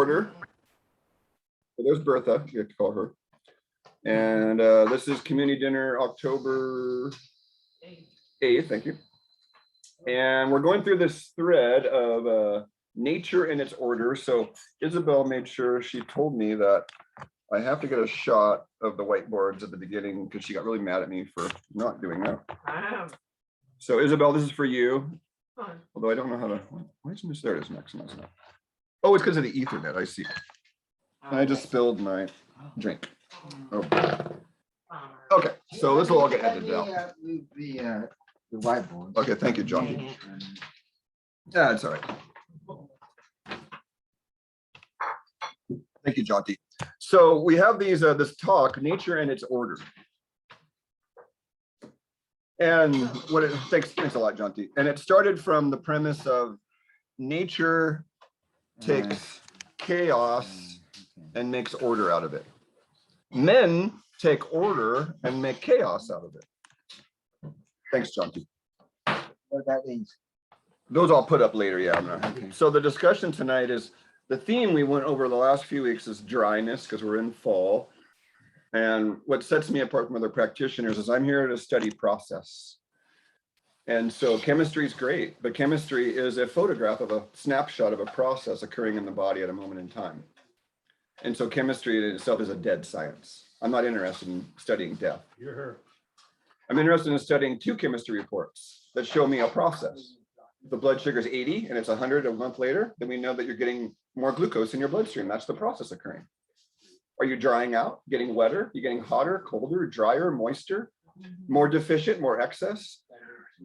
order. So there's Bertha, you have to call her. And this is community dinner October 8th, thank you. And we're going through this thread of nature in its order. So Isabel made sure she told me that I have to get a shot of the whiteboards at the beginning because she got really mad at me for not doing that. So Isabel, this is for you. Although I don't know how to, why isn't this there? It is maximize that. Oh, it's because of the Ethernet, I see. I just spilled my drink. Oh. Okay, so this will all get edited out. The whiteboard. Okay, thank you, John. Yeah, it's all right. Thank you, Jonty. So we have these this talk, nature and its order. And what it thanks a lot, Jonty. And it started from the premise of nature takes chaos and makes order out of it. Men take order and make chaos out of it. Thanks, Jonty. What that means. Those I'll put up later, yeah. Okay. So the discussion tonight is, the theme we went over the last few weeks is dryness, because we're in fall. And what sets me apart from other practitioners is I'm here to study process. And so chemistry is great, but chemistry is a photograph of a snapshot of a process occurring in the body at a moment in time. And so chemistry in itself is a dead science. I'm not interested in studying death. You're her. I'm interested in studying two chemistry reports that show me a process. If the blood sugar is 80 and it's 100 a month later, then we know that you're getting more glucose in your bloodstream. That's the process occurring. Are you drying out, getting wetter? You're getting hotter, colder, drier, moister, more deficient, more excess?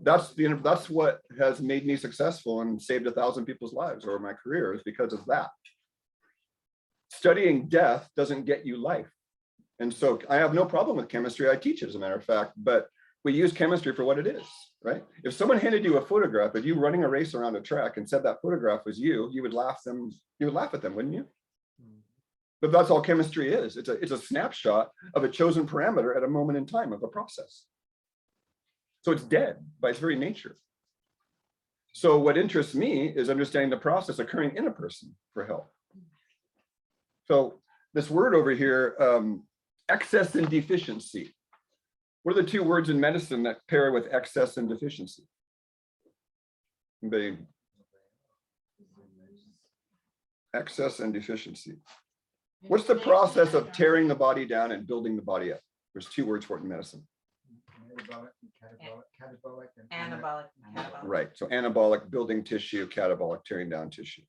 That's what has made me successful and saved 1,000 people's lives over my career, is because of that. Studying death doesn't get you life. And so I have no problem with chemistry. I teach it, as a matter of fact, but we use chemistry for what it is, right? If someone handed you a photograph of you running a race around a track and said that photograph was you, you would laugh at them, wouldn't you? But that's all chemistry is. It's a snapshot of a chosen parameter at a moment in time of a process. So it's dead by its very nature. So what interests me is understanding the process occurring in a person for health. So this word over here, excess and deficiency. What are the two words in medicine that pair with excess and deficiency? Excess and deficiency. What's the process of tearing the body down and building the body up? There's two words for it in medicine. Catabolic, Anabolic, catabolic. Right, so anabolic, building tissue, catabolic, tearing down tissue.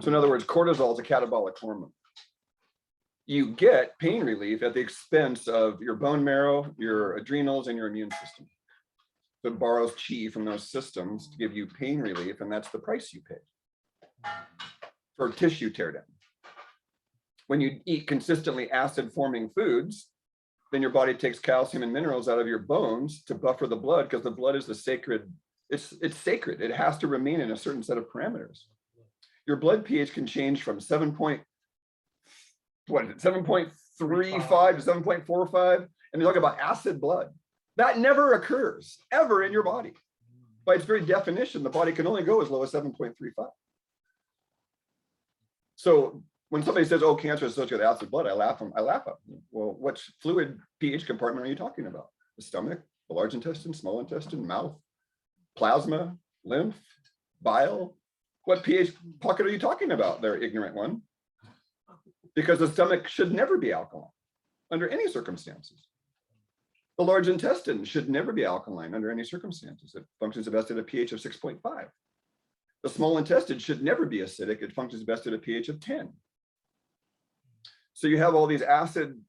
So in other words, cortisol is a catabolic hormone. You get pain relief at the expense of your bone marrow, your adrenals, and your immune system. So it borrows chi from those systems to give you pain relief, and that's the price you pay for tissue teardown. When you eat consistently acid-forming foods, then your body takes calcium and minerals out of your bones to buffer the blood, because the blood is the sacred, it's sacred. It has to remain in a certain set of parameters. Your blood pH can change from 7.35 to 7.45, and they talk about acid blood. That never occurs ever in your body. By its very definition, the body can only go as low as 7.35. So when somebody says, oh, cancer is associated with acid blood, I laugh at them. Well, what fluid pH compartment are you talking about? The stomach, the large intestine, small intestine, mouth, plasma, lymph, bile? What pH pocket are you talking about there, ignorant one? Because the stomach should never be alkaline under any circumstances. The large intestine should never be alkaline under any circumstances. It functions best at a pH of 6.5. The small intestine should never be acidic. It functions best at a pH of 10. So you have all these acid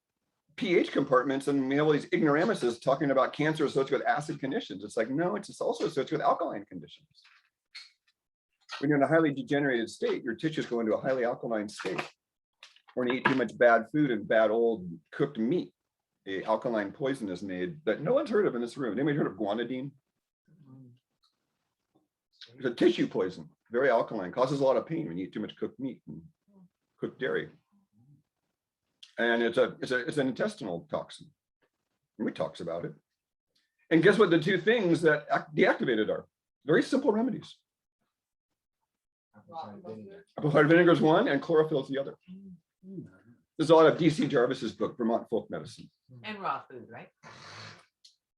pH compartments, and we have all these ignoramuses talking about cancer associated with acid conditions. It's like, no, it's also associated with alkaline conditions. When you're in a highly degenerated state, your tissues go into a highly alkaline state. When you eat too much bad food and bad old cooked meat, an alkaline poison is made that no one's heard of in this room. Anybody heard of guanidine? It's a tissue poison, very alkaline, causes a lot of pain when you eat too much cooked meat and cooked dairy. And it's an intestinal toxin. And we talks about it. And guess what the two things that deactivated are? Very simple remedies. Apple cider vinegar is one, and chlorophyll is the other. There's a lot of DC Jarvis's book, Vermont Folk Medicine. And raw food, right?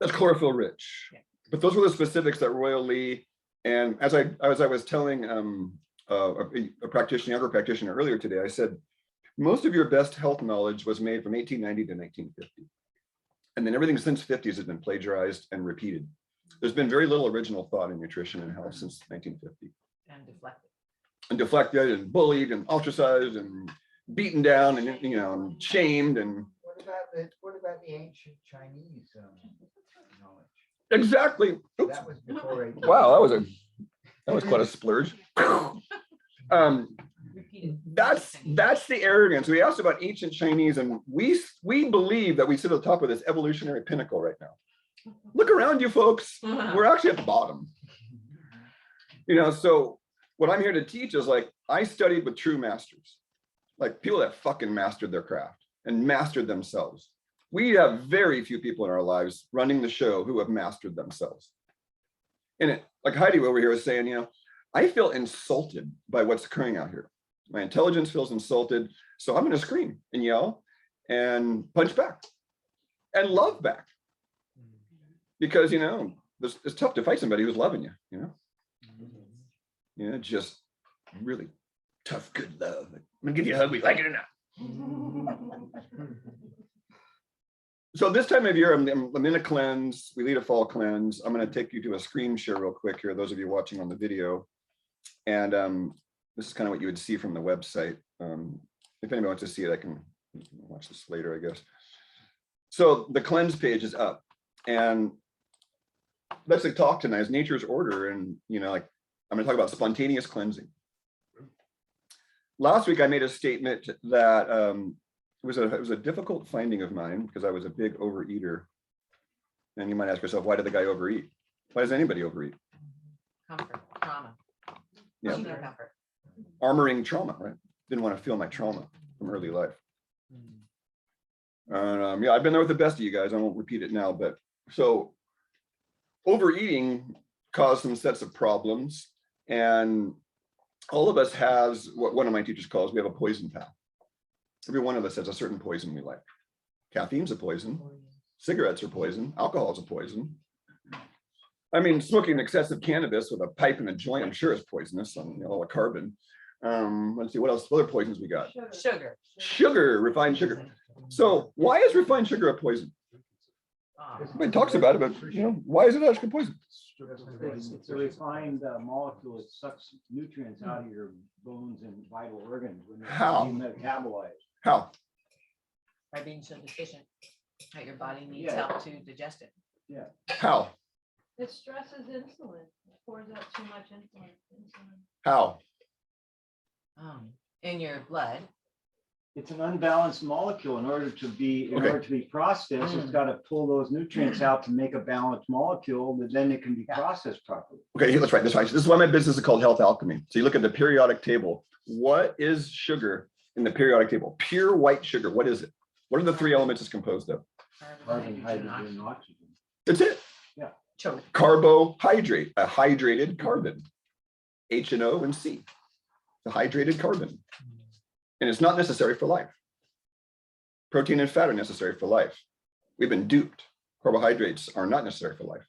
That's chlorophyll rich. Yeah. But those were the specifics that Royal Lee, and as I was telling a practitioner, younger practitioner earlier today, I said, most of your best health knowledge was made from 1890 to 1950. And then everything since 50s has been plagiarized and repeated. There's been very little original thought in nutrition and health since 1950. And deflected. And deflected and bullied and ostracized and beaten down and, you know, and shamed. And What about the ancient Chinese knowledge? exactly. Oops. That was before. Wow, that was quite a splurge. Repeated. That's the arrogance. We asked about ancient Chinese, and we believe that we sit at the top of this evolutionary pinnacle right now. Look around you, folks. We're actually at the bottom. You know, so what I'm here to teach is, like, I studied with true masters, like people that fucking mastered their craft and mastered themselves. We have very few people in our lives running the show who have mastered themselves. And it, like Heidi over here was saying, you know, I feel insulted by what's occurring out here. My intelligence feels insulted. So I'm going to scream and yell and punch back and love back. Because, you know, it's tough to fight somebody who's loving you, you know? You know, just really tough, good love. I'm going to give you a hug, we like it or not. So this time of year, I'm in a cleanse. We lead a fall cleanse. I'm going to take you to a screen share real quick here, those of you watching on the video. And this is kind of what you would see from the website. If anybody wants to see it, I can watch this later, I guess. So the cleanse page is up. And let's talk tonight is nature's order. And, you know, like, I'm going to talk about spontaneous cleansing. Last week, I made a statement that it was a difficult finding of mine because I was a big overeater. And you might ask yourself, why did the guy overeat? Why does anybody overeat? Comfort, trauma. Yeah. Inner comfort. Armoring trauma, right? Didn't want to feel my trauma from early life. And yeah, I've been there with the best of you guys. I won't repeat it now, but so overeating caused some sets of problems. And all of us has what one of my teachers calls, we have a poison path. Every one of us has a certain poison we like. Caffeine's a poison. Cigarettes are poison. Alcohol is a poison. I mean, smoking excessive cannabis with a pipe and a joint, I'm sure is poisonous on, you know, all the carbon. Let's see, what else? What other poisons we got? Sugar. Sugar, refined sugar. So why is refined sugar a poison? Everybody talks about it, but, you know, why is it actually poison? It's a refined molecule. It sucks nutrients out of your bones and vital organs when How? you metabolize. How? By being so deficient that your body needs help to digest it. Yeah. How? It stresses insulin. It pours out too much insulin. How? In your blood. It's an unbalanced molecule. In order to be processed, it's got to pull those nutrients out to make a balanced molecule, but then it can be processed properly. Okay, let's write this right. This is why my business is called Health Alchemy. So you look at the periodic table. What is sugar in the periodic table? Pure white sugar. What is it? What are the three elements it's composed of? Carbon, hydrogen, and oxygen. That's it. Choke. Carbohydrate, a hydrated carbon. H and O and C. The hydrated carbon. And it's not necessary for life. Protein and fat are necessary for life. We've been duped. Carbohydrates are not necessary for life.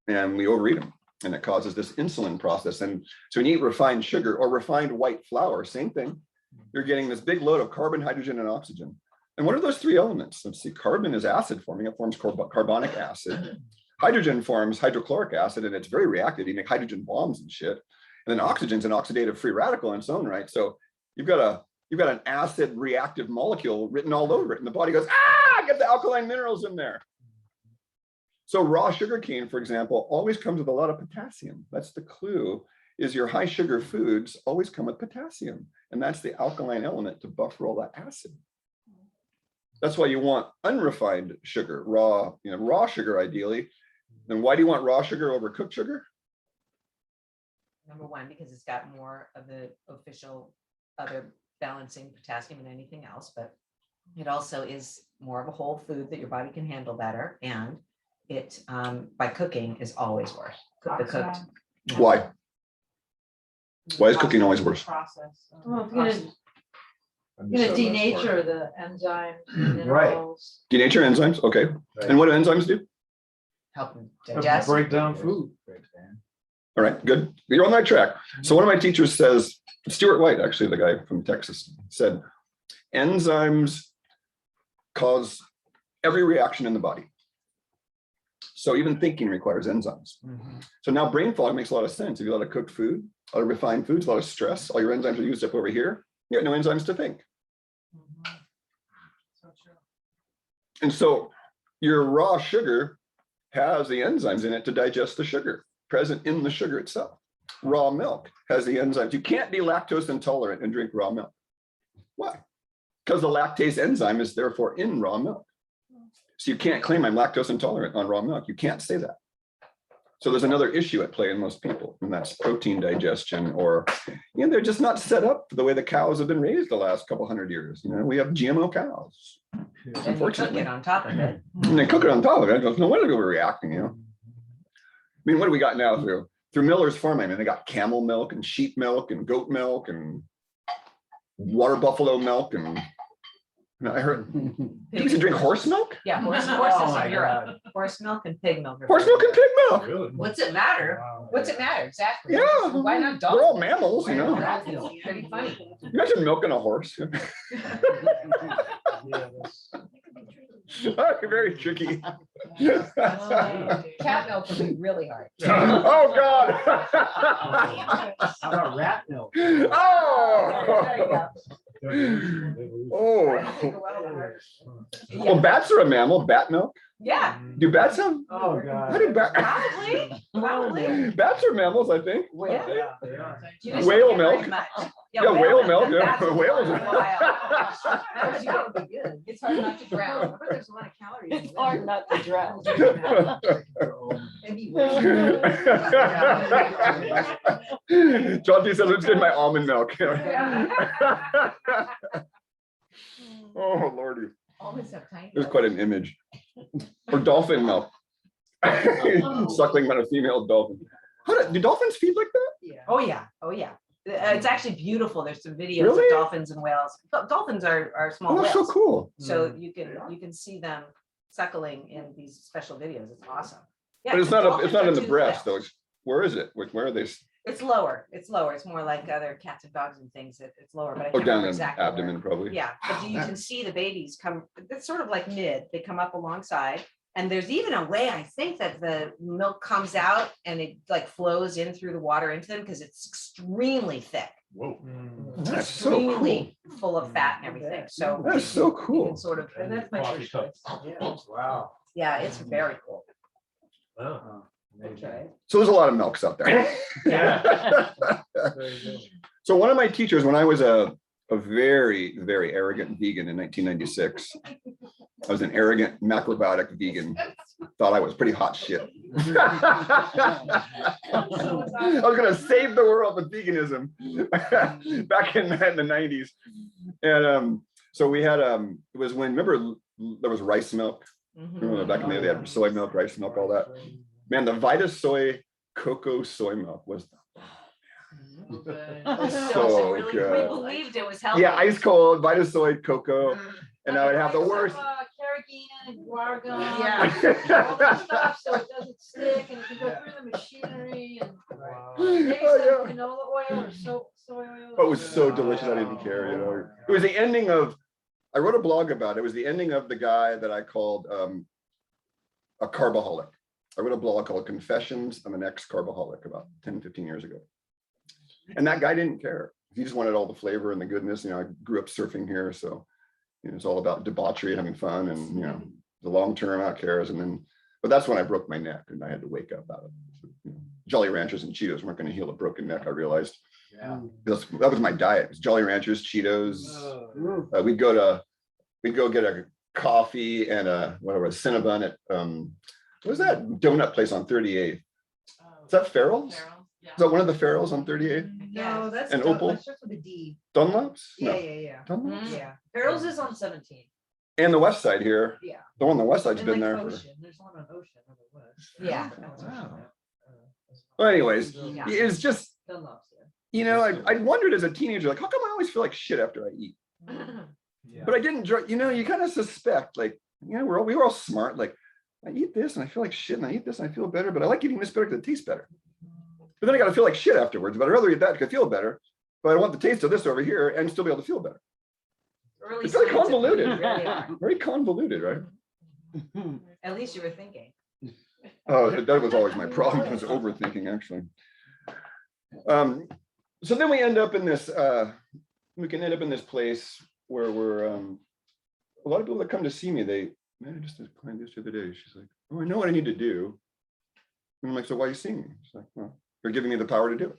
And we overeat them. And it causes this insulin process. And so when you eat refined sugar or refined white flour, same thing. You're getting this big load of carbon, hydrogen, and oxygen. And what are those three elements? Let's see, carbon is acid forming. It forms carbonic acid. Hydrogen forms hydrochloric acid, and it's very reactive. You make hydrogen bombs and shit. And then oxygen's an oxidative free radical in its own right. So you've got an acid reactive molecule written all over it. And the body goes, get the alkaline minerals in there. So raw sugar cane, for example, always comes with a lot of potassium. That's the clue, is your high sugar foods always come with potassium. And that's the alkaline element to buffer all that acid. That's why you want unrefined sugar, raw sugar ideally. And why do you want raw sugar over cooked sugar? Number one, because it's got more of the official other balancing potassium than anything else, but it also is more of a whole food that your body can handle better. And it, by cooking, is always worse. The cooked. Why? Why is cooking always worse? Process. Well, if you're gonna denature the enzymes, Right. minerals. Denature enzymes, okay. And what do enzymes do? Help them Helps digest. break down food. Breaks down. All right, good. You're on the right track. So one of my teachers says, Stuart White, actually, the guy from Texas, said, enzymes cause every reaction in the body. So even thinking requires enzymes. So now brain fog makes a lot of sense. If you have a lot of cooked food, a lot of refined foods, a lot of stress, all your enzymes are used up over here. You got no enzymes to think. So true. And so your raw sugar has the enzymes in it to digest the sugar present in the sugar itself. Raw milk has the enzymes. You can't be lactose intolerant and drink raw milk. Why? Because the lactase enzyme is therefore in raw milk. So you can't claim I'm lactose intolerant on raw milk. You can't say that. So there's another issue at play in most people, and that's protein digestion, or they're just not set up the way the cows have been raised the last couple hundred years. We have GMO cows, And you cook unfortunately. it on top of it. And they cook it on top of it. No wonder we're reacting, I mean, what do we got now through Miller's Farm? I mean, they got camel milk and sheep milk and goat milk and water buffalo milk, and I heard you used to drink horse milk. Yeah, horses my in Europe. Horse milk and pig milk. are Horse very milk and good. pig milk. Really? What's it matter? Wow. What's it matter? Exactly. Yeah, Why not they're all dogs? mammals, Why not rat milk? Pretty funny. Imagine milking a horse. Yeah, that's- Very tricky. Cat milk would be really hard. Oh, God. How about rat milk? There you Oh. go. Oh. Well, bats are a mammal. Bat milk. Yeah, Do bats have? Oh, How God. do bat? probably. Bats are mammals, I think. Yeah. Yeah, they are. You just Whale don't get very milk. much. Yeah, whale milk, yeah, That's whales are- wild. That would be good. It's hard not to drown. But there's a lot of calories. in It's hard not to drown. Maybe. Chauncey says, let's get my almond milk. Oh, Lordy. Always have tiny. There's quite an image. Or dolphin milk. Suckling on a female dolphin. Do dolphins feed like that? Oh, yeah. Oh, yeah. It's actually beautiful. There's some videos Really? of dolphins and whales. Dolphins are small Oh, that's whales. so cool. So you can see them suckling in these special videos. It's awesome. Yeah, But it's dolphins not are in the toothed breast though. whales. Where is it? Where are they? It's lower. It's lower. It's more like other cats and dogs and things. It's lower, but I Oh, can't down remember in the exactly where. abdomen probably. Yeah, but you Wow, can see the babies come, it's sort of like mid, they come up alongside. And there's even a way, I think, that the milk comes out and it like flows in through the water into them because it's extremely thick. Whoa. That's so cool. Extremely full of fat and everything. So That's so you cool. can sort of, And that's my Coffee first cup. choice. Wow. yeah, it's very cool. Wow. Okay. So there's a lot of milks out there. Yeah. Very good. So one of my teachers, when I was a very, very arrogant vegan in 1996, I was an arrogant macrobiotic vegan, thought I was pretty hot shit. I was gonna save the world with veganism back in the 90s. And so we had, it was when, remember there was rice milk? Mhm. Remember back in the day, they had soy milk, rice milk, all that. Man, the Vita Soy Cocoa Soy Milk was It was so really- good. We believed it was healthy. Yeah, ice cold, Vita Soy Cocoa, and I would have the worst. Carrageenan, guargan. Yeah. All that stuff, so it doesn't stick and it can go through the machinery and Wow. maybe Oh, some canola oil or soy oil. But it was so delicious, I didn't care, It was the ending of, I wrote a blog about it. It was the ending of the guy that I called a carbaholic. I wrote a blog called Confessions of an Ex-Carbaholic about 10, 15 years ago. And that guy didn't care. He just wanted all the flavor and the goodness. I grew up surfing here, so it's all about debauchery and having fun, and the long term out cares. And then, but that's when I broke my neck and I had to wake up out of it. Jolly Ranchers and Cheetos weren't going to heal a broken neck, I realized. Yeah. That was my diet. It was Jolly Ranchers, Cheetos. We'd go get a coffee and a Cinnabon at what was that donut place on 38th? Is that Farrell's? Is that one of the Farrell's on 38th? No, that's. And Opal? That starts with a D. Dunlop's? Yeah, No. yeah. Dunlop's? Yeah. Farrell's is on 17. And the West Side here. Yeah. The one on the West Side's And been like there. Ocean. There's one on Ocean on the west. Yeah. That's Wow. Ocean. Well, anyways, Yeah. it's just, Dunlop's there. you know, I wondered as a teenager, like, how come I always feel like shit after I eat? Yeah. But I didn't drink, you know, you kind of suspect, like, you know, we were all smart, like, I eat this and I feel like shit, and I eat this and I feel better, but I like eating this better because it tastes better. But then I got to feel like shit afterwards, but I'd rather eat that because I feel better. But I want the taste of this over here and still be able to feel better. Early It's very signs of convoluted. food, really are. Very convoluted, right? At least you were thinking. Oh, that was always my problem, was overthinking, actually. So then we end up in this, we can end up in this place where we're, a lot of people that come to see me, man, I just had a client this the other day. She's like, oh, I know what I need to do. And I'm like, so why are you seeing me? She's like, well, you're giving me the power to do it.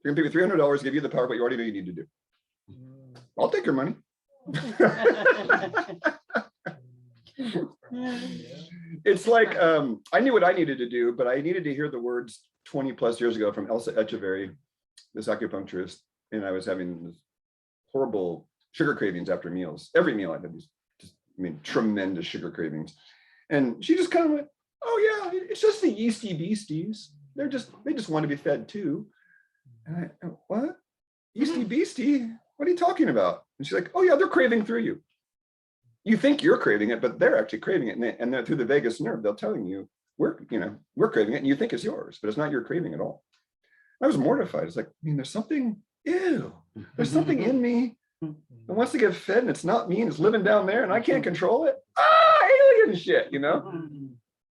You're gonna pay me $300 to give you the power, but you already know you need to do. I'll take your money. It's like, I knew what I needed to do, but I needed to hear the words 20 plus years ago from Elsa Echeverry, this acupuncturist, and I was having this horrible sugar cravings after meals. Every meal I had these, just, I mean, tremendous sugar cravings. And she just kind of went, oh yeah, it's just the yeasty beasties. They just want to be fed too. And I, what? Yeasty beastie? What are you talking about? And she's like, oh yeah, they're craving through you. You think you're craving it, but they're actually craving it. And they're through the vagus nerve, they're telling you, we're craving it and you think it's yours, but it's not your craving at all. I was mortified. It's like, I mean, there's something, ew, there's something in me that wants to get fed and it's not me and it's living down there and I can't control it. Ah, alien shit, you know?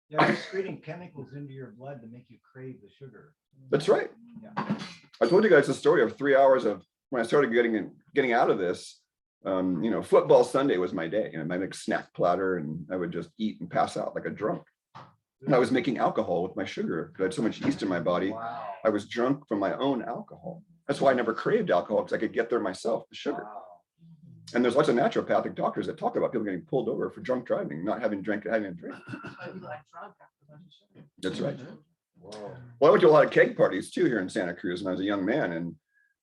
Yeah, you're excreting chemicals into your blood to make you crave the sugar. That's right. Yeah. I told you guys the story of 3 hours of when I started getting out of this. You know, football Sunday was my day, and my big snack platter, and I would just eat and pass out like a drunk. And I was making alcohol with my sugar because I had so much yeast in my body. Wow. I was drunk from my own alcohol. That's why I never craved alcohol, because I could get there myself, the sugar. Wow. And there's lots of naturopathic doctors that talk about people getting pulled over for drunk driving, not having a drink. That's right. Whoa. Well, I went to a lot of keg parties too here in Santa Cruz when I was a young man,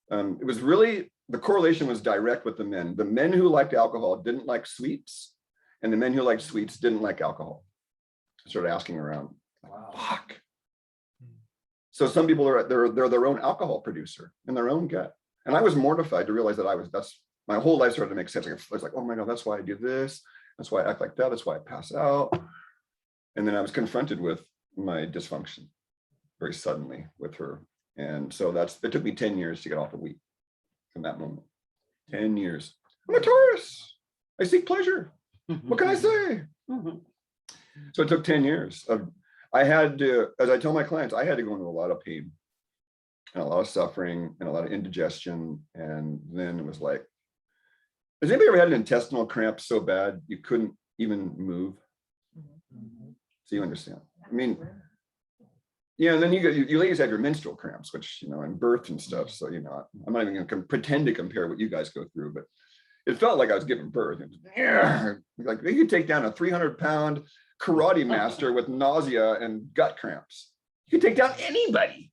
and it was really, the correlation was direct with the men. The men who liked alcohol didn't like sweets, and the men who liked sweets didn't like alcohol. I started asking around. Wow. Fuck. So some people they're their own alcohol producer in their own gut, and I was mortified to realize that that's my whole life started to make sense. I was like, oh my God, that's why I do this. That's why I act like that. That's why I pass out. And then I was confronted with my dysfunction very suddenly with her. And so it took me 10 years to get off of wheat from that moment. 10 years. I'm a Taurus. I seek pleasure. What can I say? So it took 10 years. I had to, as I tell my clients, I had to go into a lot of pain and a lot of suffering and a lot of indigestion. And then it was like, has anybody ever had an intestinal cramp so bad you couldn't even move? So you understand. I mean, yeah, and then you ladies have your menstrual cramps, which, you know, and birth and stuff. So, you know, I'm not even going to pretend to compare what you guys go through, but it felt like I was giving birth. It was, like you could take down a 300-pound karate master with nausea and gut cramps. You could take down anybody.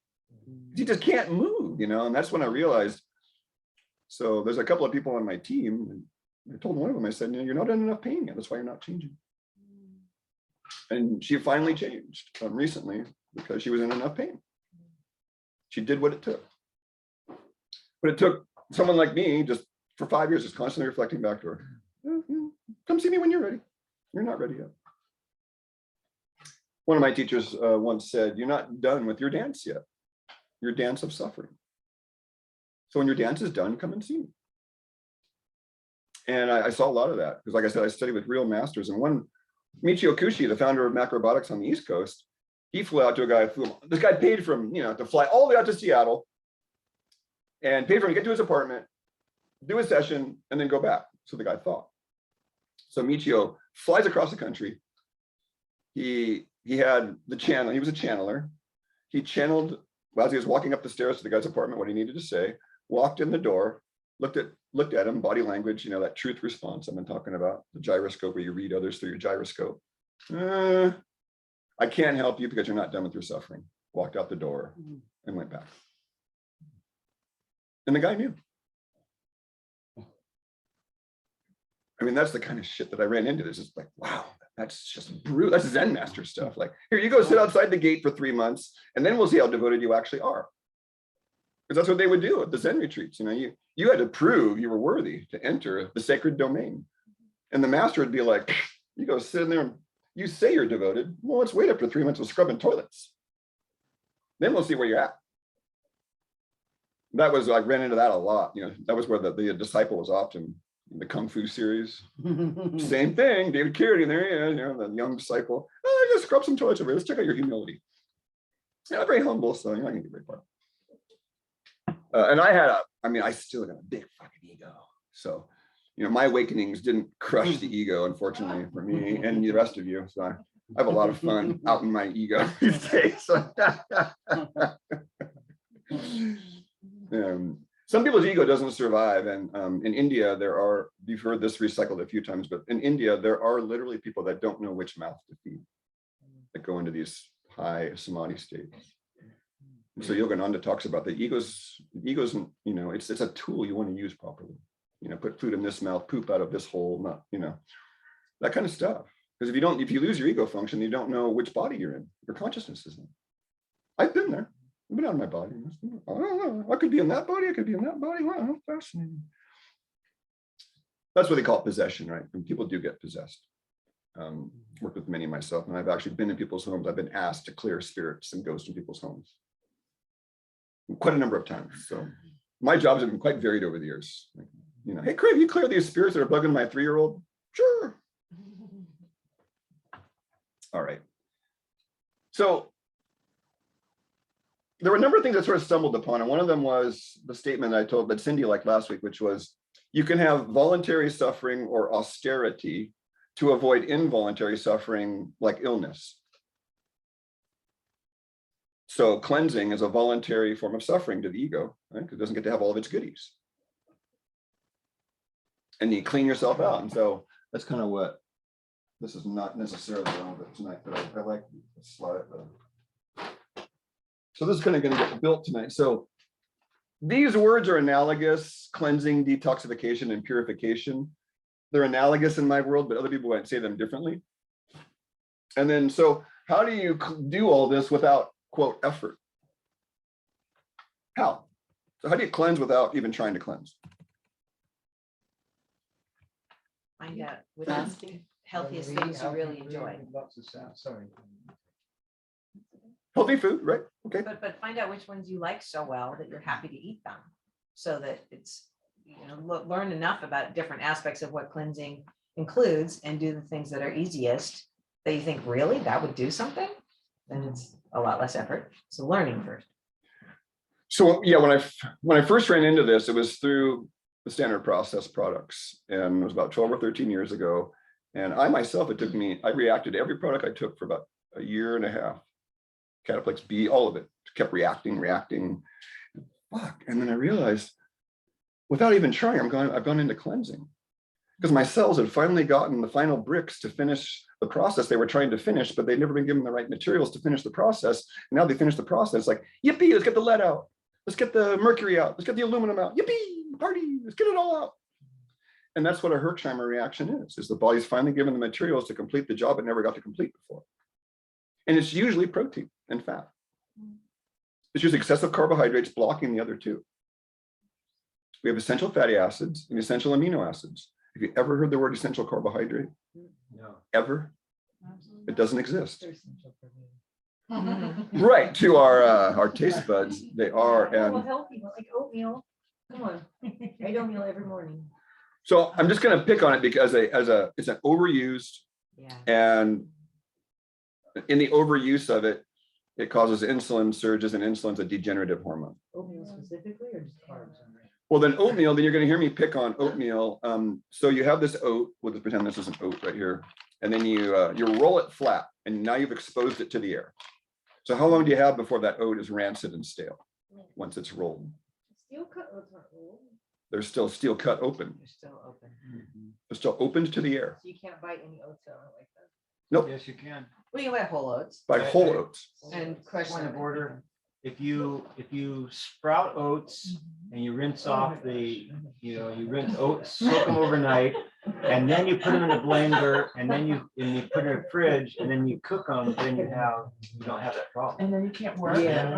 You just can't move, you know, and that's when I realized. So there's a couple of people on my team, and I told one of them, I said, you're not in enough pain yet. That's why you're not changing. And she finally changed recently because she was in enough pain. She did what it took. But it took someone like me just for 5 years, just constantly reflecting back to her. Come see me when you're ready. You're not ready yet. One of my teachers once said, you're not done with your dance yet. Your dance of suffering. So when your dance is done, come and see me. And I saw a lot of that because, like I said, I studied with real masters. And one, Michio Kushi, the founder of macrobiotics on the East Coast, he flew out to a guy. This guy paid for him, you know, to fly all the way out to Seattle and paid for him to get to his apartment, do a session, and then go back. So the guy thought. So Michio flies across the country. He had the channel. He was a channeler. He channeled as he was walking up the stairs to the guy's apartment what he needed to say. Walked in the door, looked at him, body language, you know, that truth response I've been talking about, the gyroscope where you read others through your gyroscope. I can't help you because you're not done with your suffering. Walked out the door and went back. And the guy knew. I mean, that's the kind of shit that I ran into. This is like, wow, that's just brutal. That's Zen master stuff. Like, here you go, sit outside the gate for 3 months, and then we'll see how devoted you actually are. Because that's what they would do at the Zen retreats. You know, you had to prove you were worthy to enter the sacred domain. And the master would be like, you go sit in there and you say you're devoted. Well, let's wait up to 3 months of scrubbing toilets. Then we'll see where you're at. That was, I ran into that a lot. You know, that was where the disciple was often in the Kung Fu series. Same thing, David Carradine, there he is, you know, the young disciple. Oh, just scrub some toilets over here. Let's check out your humility. Yeah, very humble, so you're not gonna get very far. And I still got a big fucking ego. So, you know, my awakenings didn't crush the ego, unfortunately, for me and the rest of you. So I have a lot of fun out in my ego these days. Some people's ego doesn't survive. And in India, you've heard this recycled a few times, but in India, there are literally people that don't know which mouth to feed, that go into these high samadhi states. So Yogananda talks about the ego's, you know, it's a tool you want to use properly. You know, put food in this mouth, poop out of this hole, not, you know, that kind of stuff. Because if you lose your ego function, you don't know which body you're in, your consciousness is in. I've been there. I've been out of my body. I don't know. I could be in that body. I could be in that body. Wow, fascinating. That's what they call it, possession, right? And people do get possessed. Worked with many myself, and I've actually been in people's homes. I've been asked to clear spirits and ghosts in people's homes quite a number of times. So my jobs have been quite varied over the years. Like, you know, hey, Craig, you clear these spirits that are bugging my 3-year-old? Sure. All right. So there were a number of things I sort of stumbled upon, and one of them was the statement I told that Cindy liked last week, which was, you can have voluntary suffering or austerity to avoid involuntary suffering like illness. So cleansing is a voluntary form of suffering to the ego, right? Because it doesn't get to have all of its goodies. And you clean yourself out. And so that's kind of what, this is not necessarily relevant tonight, but I like this slide. So this is kind of going to get built tonight. So these words are analogous: cleansing, detoxification, and purification. They're analogous in my world, but other people might say them differently. And then, so how do you do all this without, quote, effort? How? So how do you cleanse without even trying to cleanse? Find out what's the healthiest things you really enjoy. Sorry. Healthy food, right? Okay. But find out which ones you like so well that you're happy to eat them, so that it's, you know, learn enough about different aspects of what cleansing includes, and do the things that are easiest that you think, really, that would do something. Then it's a lot less effort. So learning first. So yeah, when I first ran into this, it was through the standard process products, and it was about 12 or 13 years ago. And I myself, I reacted to every product I took for about a year and a half. Cataplex B, all of it, kept reacting. Fuck. And then I realized, without even trying, I've gone into cleansing, because my cells had finally gotten the final bricks to finish the process they were trying to finish, but they'd never been given the right materials to finish the process. And now they finished the process, like, yippee, let's get the lead out. Let's get the mercury out. Let's get the aluminum out. Yippee, party, let's get it all out. And that's what a Herxheimer reaction is the body's finally given the materials to complete the job it never got to complete before. And it's usually protein and fat. It's usually excessive carbohydrates blocking the other two. We have essential fatty acids and essential amino acids. Have you ever heard the word essential carbohydrate? No. Ever? It doesn't exist. Right, to our taste buds, they are. Well, And healthy, like oatmeal. Come on, I eat oatmeal every morning. so I'm just going to pick on it because it's an overused, Yeah. and in the overuse of it, it causes insulin surges, and insulin's a degenerative hormone. Oatmeal specifically, or just carbs? Well, then oatmeal, then you're going to hear me pick on oatmeal. So you have this oat, we'll just pretend this is an oat right here. And then you roll it flat, and now you've exposed it to the air. So how long do you have before that oat is rancid and stale once it's rolled? Steel cut oats aren't rolled, They're still steel cut open. You're still open. They're still opened to the air. so you can't buy any oats out like that. Nope, Yes, you can. Well, you buy whole oats by whole oats. and crush Point them. of order. If you sprout oats and you rinse off you rinse oats, soak them overnight, and then you put them in a blender, and then you put it in a fridge, and then you cook them, then you don't have that problem. And then you can't work. Yeah.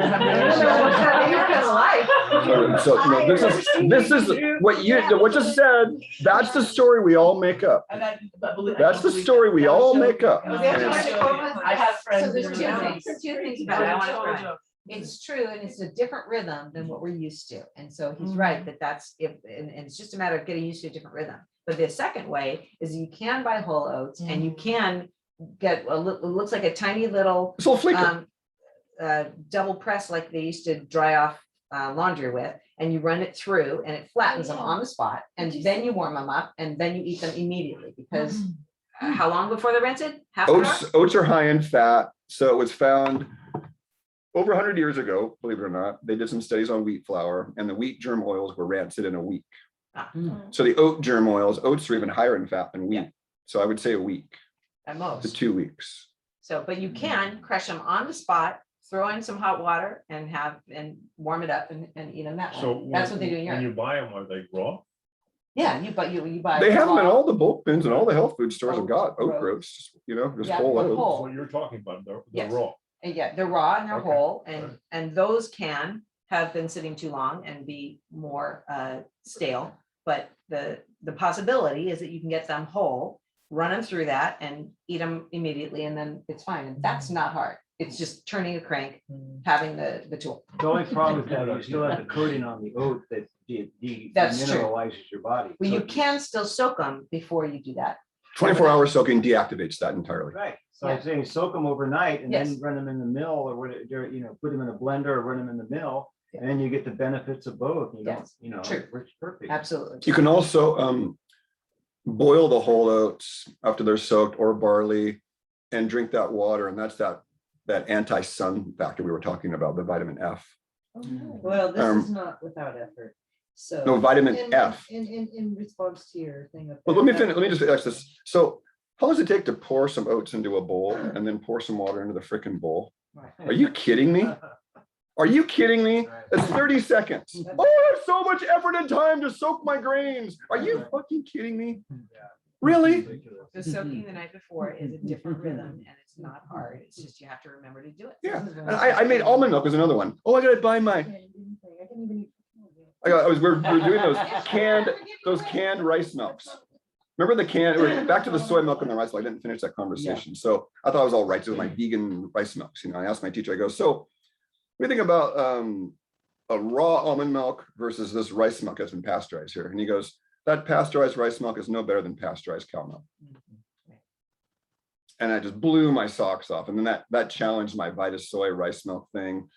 So no, this is what you just said. That's the story we all make up. That's the story we all make up. I have friends. So there's that two are things, about it. I want to throw in. It's true, and it's a different rhythm than what we're used to. And so he's right that that's if, and it's just a matter of getting used to a different rhythm. But the second way is you can buy whole oats and you can get it looks like a tiny little It's a little flicker. double press like they used to dry off laundry with, and you run it through and it flattens them on the spot, and then you warm them up and then you eat them immediately because how long before they're rinsed? Half an hour? Oats are high in fat. So it was found over 100 years ago, believe it or not, they did some studies on wheat flour, and the wheat germ oils were rancid in a week. So the oat germ oils, oats are even higher in fat than wheat. Yeah. So I would say a week At to most. 2 weeks. So, but you can crush them on the spot, throw in some hot water and warm it up and eat them that way. So That's what they do in when Europe. you buy them, are they raw? Yeah, you buy. They have them in raw. all the bulk bins and all the health food stores have got oat Oat groats, just Yeah, whole but oats. whole. What you're talking about, they're Yes. raw. And yeah, they're raw and they're Okay, whole, alright. and those can have been sitting too long and be more stale. But the possibility is that you can get them whole, run them through that and eat them immediately, and then it's fine. And that's not hard. It's just turning a crank, having the tool. The only problem with that, you still have the coating on the oat that That's true. demineralizes your body. But So- you can still soak them before you do that. 24-hour soaking deactivates that entirely. Right, so Yeah. I'm saying soak them overnight and Yes. then run them in the mill or whatever, put them in a blender or run them in the mill. Yeah. And then you get the benefits of both, Yes. True. it's perfect. Absolutely. You can also boil the whole oats after they're soaked, or barley, and drink that water. And that's that anti-sun factor we were talking about, the vitamin F. Well, this is not without effort, so. No, vitamin F. In response to your thing. of- Well, let me just finish this. So how does it take to pour some oats into a bowl and then pour some water into the frickin' bowl? Are you kidding me? Are you kidding me? It's 30 seconds. Oh, that's so much effort and time to soak my grains. Are you fucking kidding me? Really? The soaking the night before is a different rhythm and it's not hard. It's just you have to remember to do it. Yeah. And I made almond milk as another one. Oh, I gotta buy my. We're doing those canned rice milks. Remember the can, back to the soy milk and the rice milk. I didn't finish that conversation. So I thought I was all right with my vegan rice milks. I asked my teacher, I go, so what do you think about a raw almond milk versus this rice milk that's been pasteurized here? And he goes, that pasteurized rice milk is no better than pasteurized cow milk. And I just blew my socks off. And then that challenged my Vita soy rice milk thing.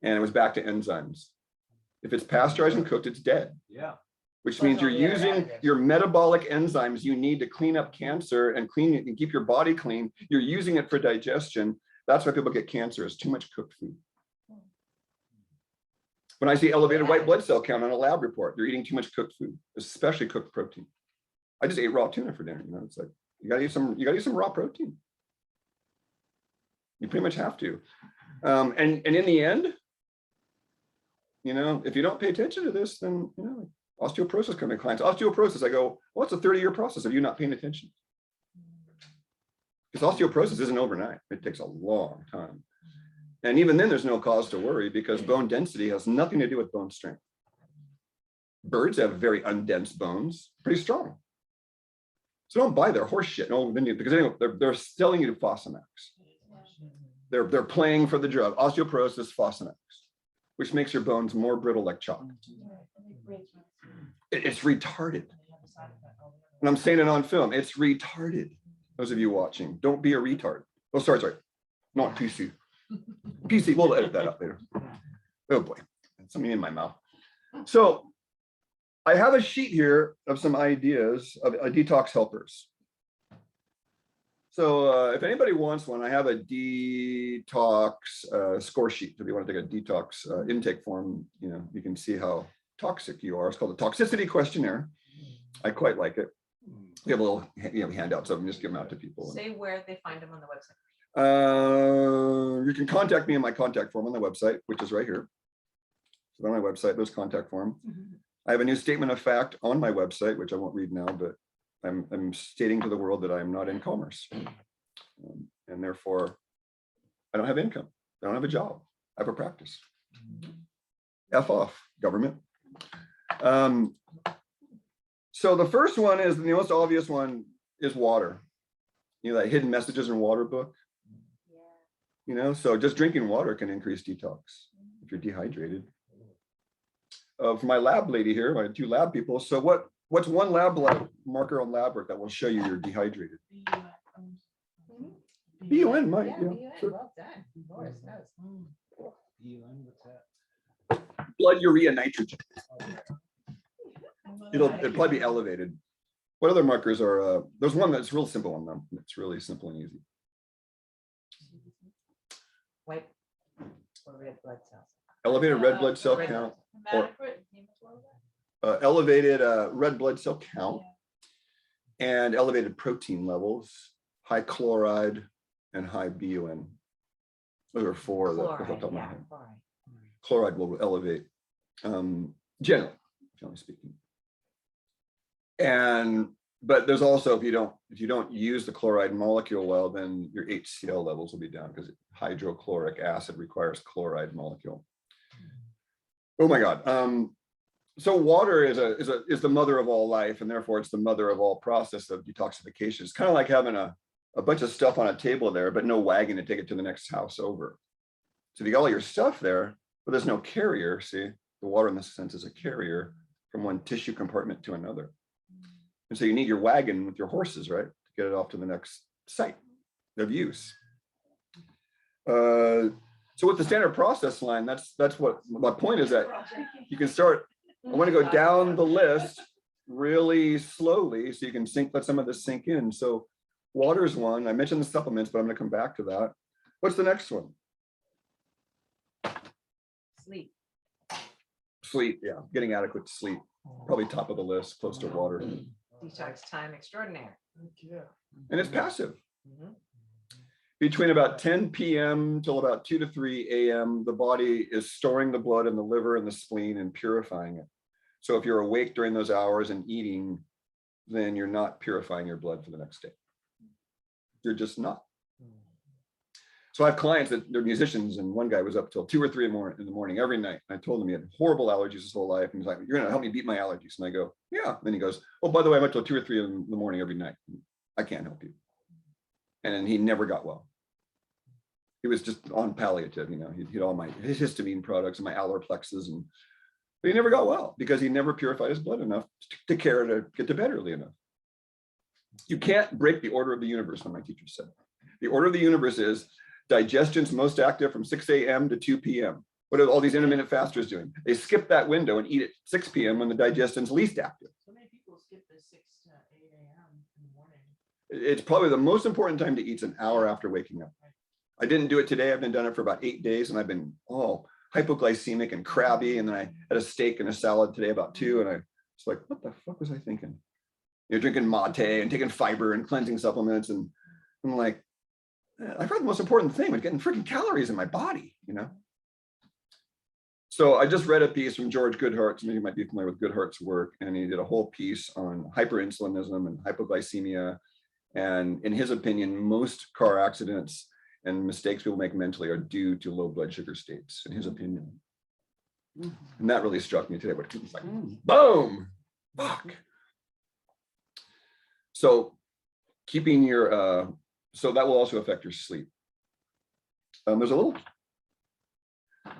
And it was back to enzymes. If it's pasteurized and cooked, it's dead. Yeah. Which means you're using your metabolic enzymes you need to clean up cancer and clean it and keep your body clean. You're using it for digestion. That's why people get cancer, is too much cooked food. When I see elevated white blood cell count on a lab report, they're eating too much cooked food, especially cooked protein. I just ate raw tuna for dinner. It's like, you gotta eat some raw protein. You pretty much have to. And in the end, if you don't pay attention to this, then, osteoporosis can make clients. Osteoporosis, I go, well, it's a 30-year process of you not paying attention. Because osteoporosis isn't overnight. It takes a long time. And even then, there's no cause to worry because bone density has nothing to do with bone strength. Birds have very undense bones, pretty strong. So don't buy their horse shit. No, because anyway, they're selling you Fosamax. They're playing for the drug, osteoporosis, Fosamax, which makes your bones more brittle like chalk. It's retarded. And I'm saying it on film. It's retarded. Those of you watching, don't be a retard. Oh, sorry. Not PC. PC, we'll edit that up later. Oh boy, something in my mouth. So I have a sheet here of some ideas of detox helpers. So if anybody wants one, I have a detox score sheet. If you want to take a detox intake form, you can see how toxic you are. It's called the toxicity questionnaire. I quite like it. We have a little handouts of them, just give them out to people. Say where they find them on the website. You can contact me in my contact form on the website, which is right here. So on my website, there's contact form. I have a new statement of fact on my website, which I won't read now, but I'm stating to the world that I'm not in commerce. And therefore, I don't have income. I don't have a job. I have a practice. F off, government. So the first one is, the most obvious one is water. You know, that hidden messages in water book. You know, so just drinking water can increase detox if you're dehydrated. For my lab lady here, my 2 lab people. So what's one lab marker on lab work that will show you you're dehydrated? BUN might, yeah. Sure. Well done. Boris knows. Blood urea nitrogen. It'll probably be elevated. What other markers are, there's one that's real simple on them. It's really simple and easy. White or red blood cells. Elevated red blood cell count, or elevated red blood cell count, and elevated protein levels, high chloride, and high BUN. Those are 4 that off the top of my head. Chloride will elevate, generally speaking. But there's also, if you don't use the chloride molecule well, then your HCl levels will be down, because hydrochloric acid requires chloride molecule. Oh my God. So water is the mother of all life, and therefore it's the mother of all process of detoxification. It's kind of like having a bunch of stuff on a table there, but no wagon to take it to the next house over. So you got all your stuff there, but there's no carrier. See, the water in this sense is a carrier from one tissue compartment to another. And so you need your wagon with your horses, right, to get it off to the next site of use. So with the standard process line, that's what my point is, that you can start. I want to go down the list really slowly so you can let some of this sink in. So water is one. I mentioned the supplements, but I'm going to come back to that. What's the next one? Sleep. Sleep, yeah, getting adequate sleep. Probably top of the list, close to water. Detox time extraordinaire. And it's passive. Between about 10 p.m. till about 2 to 3 a.m., the body is storing the blood in the liver and the spleen and purifying it. So if you're awake during those hours and eating, then you're not purifying your blood for the next day. You're just not. So I have clients that they're musicians, and one guy was up till 2 or 3 in the morning every night. And I told him he had horrible allergies his whole life. And he's like, "You're going to help me beat my allergies." And I go, "Yeah." Then he goes, "Oh, by the way, I'm up till 2 or 3 in the morning every night. I can't help you." And he never got well. He was just on palliative, you know, he'd all his histamine products and my allerplexes, but he never got well because he never purified his blood enough to care to get to bed early enough. You can't break the order of the universe, what my teacher said. The order of the universe is digestion's most active from 6 a.m. to 2 p.m. What are all these intermittent fasters doing? They skip that window and eat at 6 p.m. when the digestion's least active. So many people skip the 6 to 8 a.m. in the morning. It's probably the most important time to eat is an hour after waking up. I didn't do it today. I've been done it for about 8 days, and I've been hypoglycemic and crabby. And then I had a steak and a salad today about 2, and I was like, what the fuck was I thinking? You're drinking mate and taking fiber and cleansing supplements, and I'm like, I forgot the most important thing was getting freaking calories in my body, you know? So I just read a piece from George Goodhart. Some of you might be familiar with Goodhart's work, and he did a whole piece on hyperinsulinism and hypoglycemia. And in his opinion, most car accidents and mistakes people make mentally are due to low blood sugar states, in his opinion. And that really struck me today. But it's like, boom, fuck. So keeping your, so that will also affect your sleep. There's a little,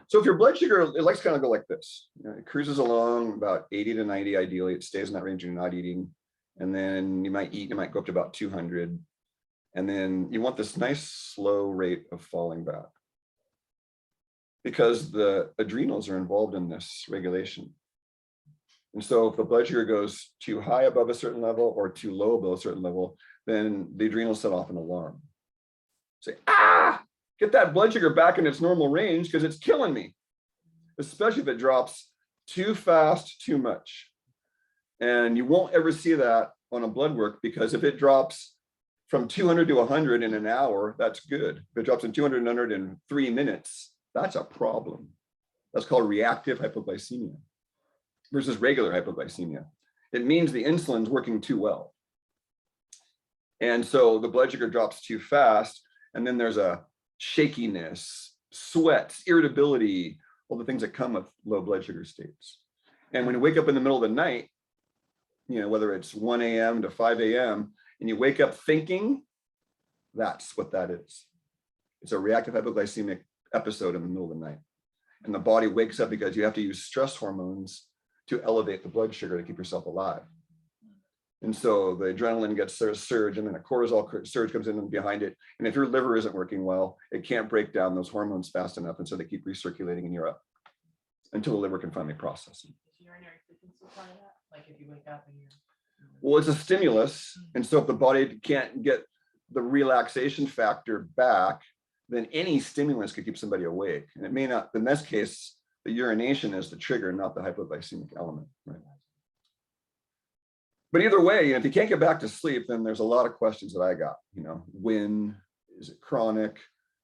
so if your blood sugar, it likes to kind of go like this. You know, it cruises along about 80 to 90, ideally. It stays in that range when you're not eating. And then you might eat, it might go up to about 200. And then you want this nice slow rate of falling back, because the adrenals are involved in this regulation. And so if the blood sugar goes too high above a certain level or too low below a certain level, then the adrenals set off an alarm. Say, get that blood sugar back in its normal range because it's killing me, especially if it drops too fast, too much. And you won't ever see that on a blood work, because if it drops from 200 to 100 in an hour, that's good. If it drops from 200 to 100 in 3 minutes, that's a problem. That's called reactive hypoglycemia versus regular hypoglycemia. It means the insulin's working too well. And so the blood sugar drops too fast. And then there's a shakiness, sweat, irritability, all the things that come with low blood sugar states. And when you wake up in the middle of the night, whether it's 1 a.m. to 5 a.m., and you wake up thinking, that's what that is. It's a reactive hypoglycemic episode in the middle of the night. And the body wakes up because you have to use stress hormones to elevate the blood sugar to keep yourself alive. And so the adrenaline gets a surge, and then a cortisol surge comes in behind it. And if your liver isn't working well, it can't break down those hormones fast enough. And so they keep recirculating and you're up until the liver can finally process them. Is urinary frequency part of that? Like if you wake up and you're. Well, it's a stimulus. And so if the body can't get the relaxation factor back, then any stimulus could keep somebody awake. And it may not, in this case, the urination is the trigger, not the hypoglycemic element, right? But either way, if you can't get back to sleep, then there's a lot of questions that I got, when is it chronic?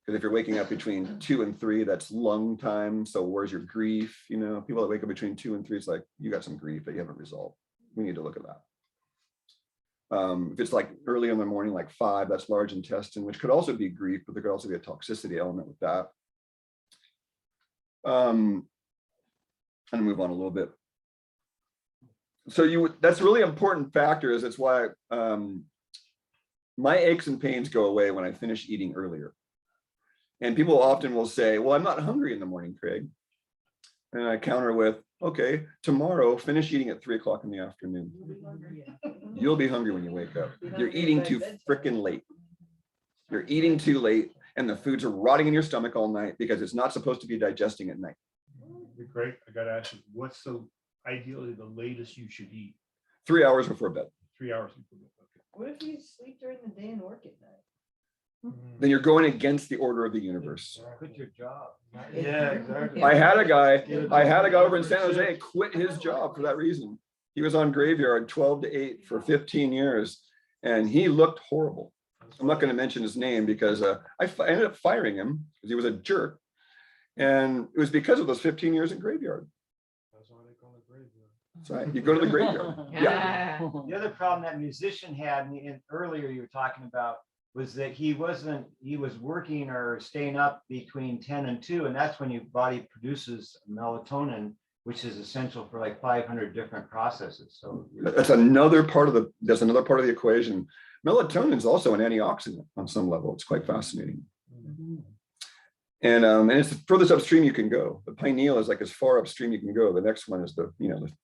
Because if you're waking up between 2 and 3, that's lung time. So where's your grief? People that wake up between 2 and 3, it's like, you got some grief that you haven't resolved. We need to look at that. If it's like early in the morning, like 5, that's large intestine, which could also be grief, but there could also be a toxicity element with that. I'm gonna move on a little bit. So that's a really important factor, is it's why my aches and pains go away when I finish eating earlier. And people often will say, well, I'm not hungry in the morning, Craig. And I counter with, okay, tomorrow, finish eating at 3 o'clock in the afternoon. You'll be hungry when you wake up. You're eating too freaking late. You're eating too late, and the foods are rotting in your stomach all night because it's not supposed to be digesting at night. Great. I got to ask you, what's ideally the latest you should eat? 3 hours before bed. 3 hours before bed. Okay. What if you sleep during the day and work at night? Then you're going against the order of the universe. Quit your job. Yeah, exactly. I had a guy over in San Jose quit his job for that reason. He was on graveyard 12 to 8 for 15 years, and he looked horrible. I'm not going to mention his name because I ended up firing him because he was a jerk. And it was because of those 15 years in graveyard. That's why they call it graveyard. That's right. You go to the graveyard. Yeah. The other problem that musician had, and earlier you were talking about, was that he was working or staying up between 10 and 2, and that's when your body produces melatonin, which is essential for like 500 different processes. So that's another part of the equation. Melatonin is also an antioxidant on some level. It's quite fascinating. And it's the furthest upstream you can go. The pineal is like as far upstream you can go. The next one is the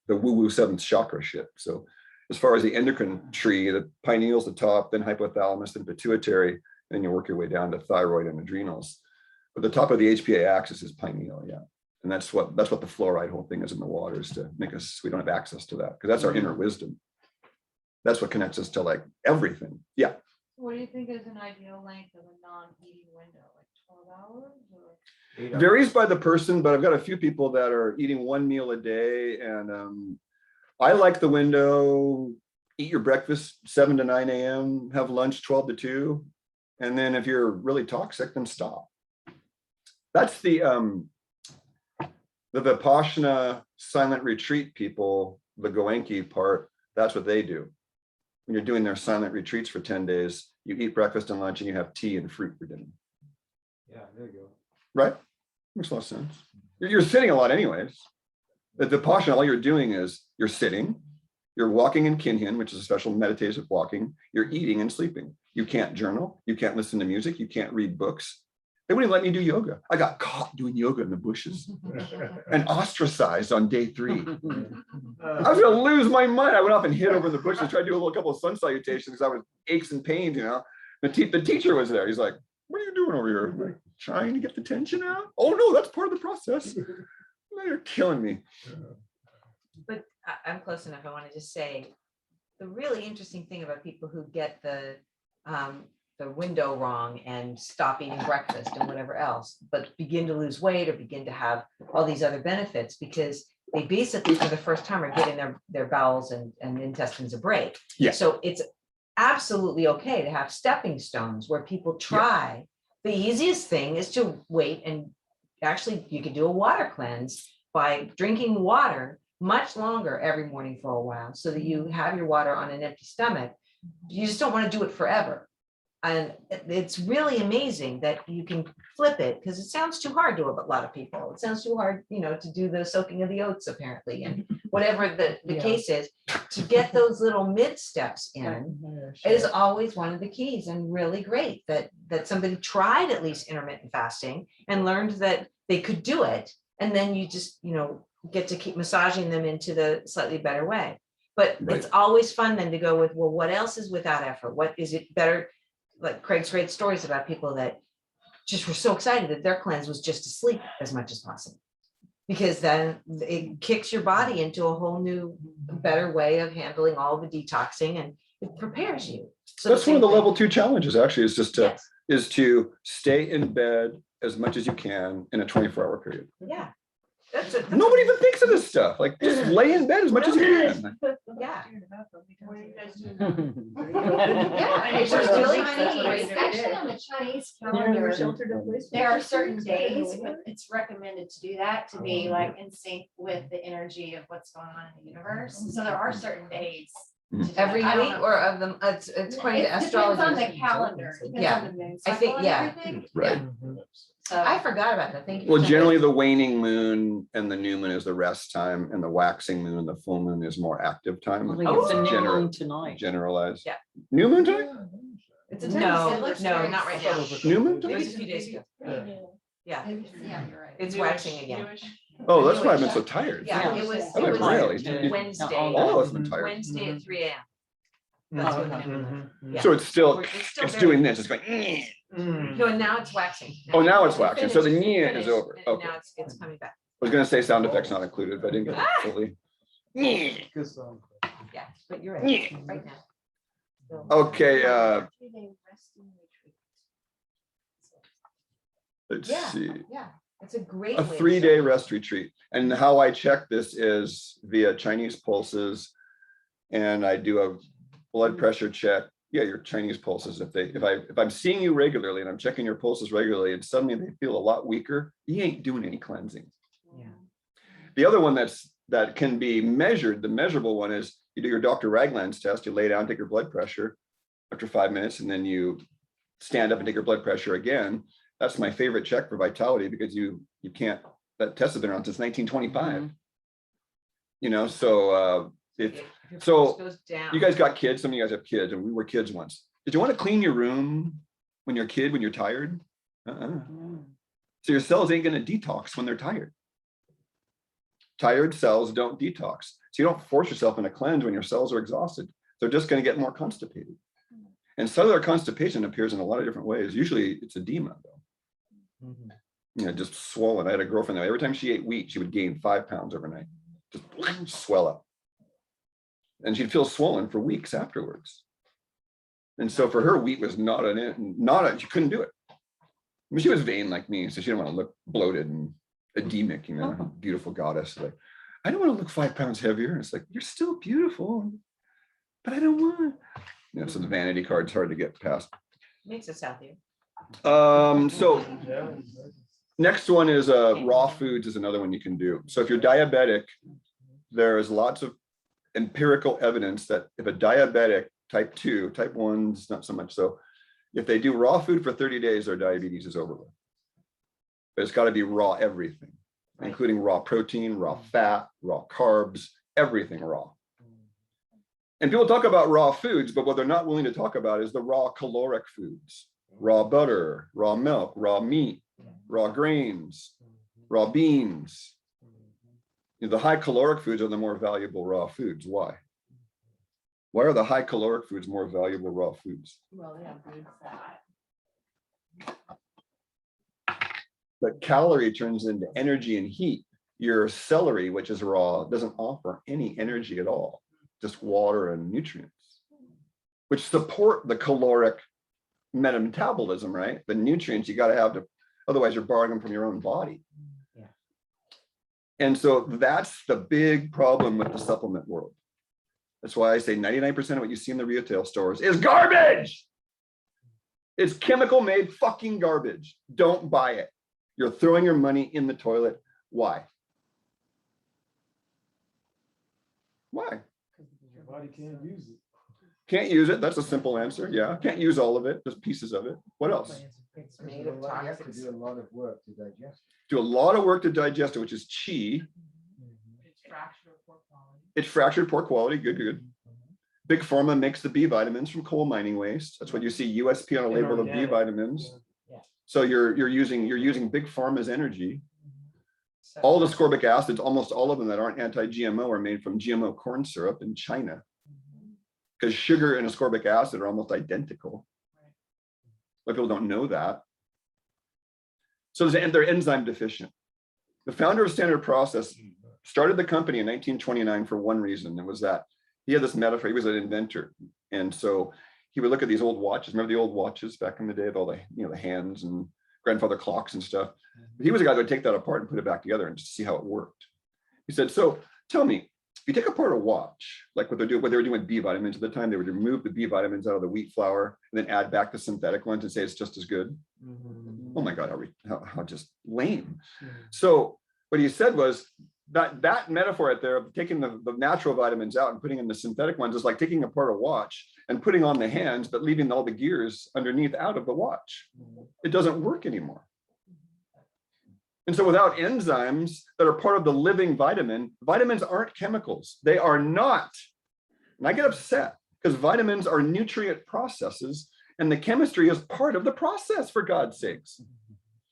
woo-woo 7th chakra shit. So as far as the endocrine tree, the pineal is the top, then hypothalamus, then pituitary, then you work your way down to thyroid and adrenals. But the top of the HPA axis is pineal, yeah. And that's what the fluoride whole thing is in the water, is to make us, we don't have access to that, because that's our inner wisdom. That's what connects us to like everything. Yeah. What do you think is an ideal length of a non-eating window, like 12 hours or? 8 hours. Varies by the person, but I've got a few people that are eating 1 meal a day, and I like the window. Eat your breakfast 7 to 9 a.m., have lunch 12 to 2, and then if you're really toxic, then stop. That's the Vipassana silent retreat people, the Goenki part. That's what they do. When you're doing their silent retreats for 10 days, you eat breakfast and lunch, and you have tea and fruit for dinner. Yeah, there you go. Right? Makes a lot of sense. You're sitting a lot anyways. The Vipassana, all you're doing is you're sitting, you're walking in Kinhin, which is a special meditative walking, you're eating and sleeping. You can't journal, you can't listen to music, you can't read books. They wouldn't let me do yoga. I got caught doing yoga in the bushes and ostracized on day 3. I was gonna lose my mind. I went off and hid over in the bushes, tried to do a couple of sun salutations because I was aches and pains, The teacher was there. He's like, "What are you doing over here?" I'm like, "Trying to get the tension out." "Oh no, that's part of the process." You're killing me. But I'm close enough. I want to just say the really interesting thing about people who get the window wrong and stop eating breakfast and whatever else, but begin to lose weight or begin to have all these other benefits, because they basically for the first time are getting their bowels and intestines a break. Yeah. So it's absolutely okay to have stepping stones where people try. Yeah. The easiest thing is to wait, and actually you could do a water cleanse by drinking water much longer every morning for a while, so that you have your water on an empty stomach, you just don't want to do it forever. And it's really amazing that you can flip it, because it sounds too hard to a lot of people. It sounds too hard, to do the soaking of the oats apparently, and whatever the case is, to get those little mid steps in is always one of the keys, and really great that somebody tried at least intermittent fasting and learned that they could do it. And then you just, get to keep massaging them into the slightly better way. But it's always fun then to go with, well, what else is without effort? What is it better? Like Craig's great stories about people that just were so excited that their cleanse was just to sleep as much as possible, because then it kicks your body into a whole new, better way of handling all the detoxing, and it prepares you. So That's one of the same thing. level 2 challenges, actually, is just to Yes. stay in bed as much as you can in a 24-hour period. Yeah. That's it. Nobody even thinks of this stuff. Like, just lay in bed as much as you can. Yeah. What are you guys doing? Yeah, it's it's just really really Chinese, funny. actually on the Chinese calendar, there are certain days when it's recommended to do that, to be like in sync with the energy of what's going on in the universe. So there are certain days. to do Every that. I don't week know. or of them, it's quite It astrology. depends on the calendar, depends Yeah. on the moon I think, cycle and yeah. everything. Right. So I forgot about that. Thank you. for Well, telling generally me. the waning moon and the new moon is the rest time, and the waxing moon, the full moon is more active time. I think it's a new General- moon tonight. Generalized. Yeah. New moon time? It's a It no, looks no, very not right similar. now. New moon It time? was a few days ago. Yeah, Yeah, you're right. it's waxing again. Oh, that's why I've been so tired. Yeah, Yeah. it was, Oh, it was really? Wednesday. All of us been tired. Wednesday at 3 a.m. That's when the new moon. Yeah. So it's still, It's still it's very- doing this, it's going, "Eh." No, and now it's waxing. Oh, now it's It waxing. So the finished, Nia it is finished, over. and Okay. Now it's coming back. I was gonna say sound effects not included, but I didn't get it fully. Yeah, but you're right, right now. So- Okay, let's Yeah. see. Yeah, it's a great. A way to 3-day start. rest retreat. And how I check this is via Chinese pulses. And I do a blood pressure check. Yeah, your Chinese pulses. If I'm seeing you regularly and I'm checking your pulses regularly and suddenly they feel a lot weaker, you ain't doing any cleansing. Yeah. The other one that can be measured, the measurable one is you do your Dr. Ragland's test, you lay down, take your blood pressure after 5 minutes, and then you stand up and take your blood pressure again. That's my favorite check for vitality, because you can't, that test has been around since 1925. So If your so pulse goes down. you guys got kids, some of you guys have kids, and we were kids once. Did you want to clean your room when you're a kid, when you're tired? So your cells ain't going to detox when they're tired. Tired cells don't detox. So you don't force yourself in a cleanse when your cells are exhausted. They're just going to get more constipated. And cellular constipation appears in a lot of different ways. Usually it's edema, though. Just swollen. I had a girlfriend that every time she ate wheat, she would gain 5 pounds overnight. Just swell up. And she'd feel swollen for weeks afterwards. And so for her, wheat was she couldn't do it. I mean, she was vain like me, so she didn't want to look bloated and edemic, beautiful goddess. Like, I don't want to look 5 pounds heavier. It's like, you're still beautiful, but I don't want. So the vanity card's hard to get past. Makes us healthier. So next one is raw foods is another one you can do. So if you're diabetic, there is lots of empirical evidence that if a diabetic type 2, type 1's not so much. So if they do raw food for 30 days, their diabetes is over with. But it's got to be raw everything, including raw protein, raw fat, raw carbs, everything raw. And people talk about raw foods, but what they're not willing to talk about is the raw caloric foods: raw butter, raw milk, raw meat, raw grains, raw beans. The high caloric foods are the more valuable raw foods. Why? Why are the high caloric foods more valuable raw foods? Well, they have good fat. But calorie turns into energy and heat. Your celery, which is raw, doesn't offer any energy at all, just water and nutrients, which support the caloric metabolism, right? The nutrients you got to have to, otherwise you're borrowing them from your own body. Yeah. And so that's the big problem with the supplement world. That's why I say 99% of what you see in the retail stores is garbage. It's chemical made fucking garbage. Don't buy it. You're throwing your money in the toilet. Why? Why? Your body can't use it. Can't use it. That's a simple answer. Yeah. Can't use all of it, just pieces of it. What else? It's There's made a of lot- You have to toxins. do a lot of work to digest. Do a lot of work to digest it, which is chi. It's fractured or poor quality. It's fractured, poor quality. Good, good. Big Pharma makes the B vitamins from coal mining waste. That's what you see USP on a label of B Inorganic. vitamins. Yeah. So you're using Big Pharma's energy. So- All the ascorbic acids, almost all of them that aren't anti-GMO, are made from GMO corn syrup in China. Because sugar and ascorbic acid are almost identical. But people don't know that. So they're enzyme deficient. The founder of Standard Process started the company in 1929 for one reason. It was that he had this metaphor. He was an inventor. And so he would look at these old watches. Remember the old watches back in the day of all the, the hands and grandfather clocks and stuff. He was a guy that would take that apart and put it back together and just see how it worked. He said, so tell me, if you take apart a watch, like what they were doing with B vitamins at the time, they would remove the B vitamins out of the wheat flour and then add back the synthetic ones and say it's just as good. Oh my God, how just lame. So what he said was that metaphor right there of taking the natural vitamins out and putting in the synthetic ones is like taking apart a watch and putting on the hands, but leaving all the gears underneath out of the watch. It doesn't work anymore. And so without enzymes that are part of the living vitamin, vitamins aren't chemicals. They are not. And I get upset because vitamins are nutrient processes and the chemistry is part of the process, for God's sakes.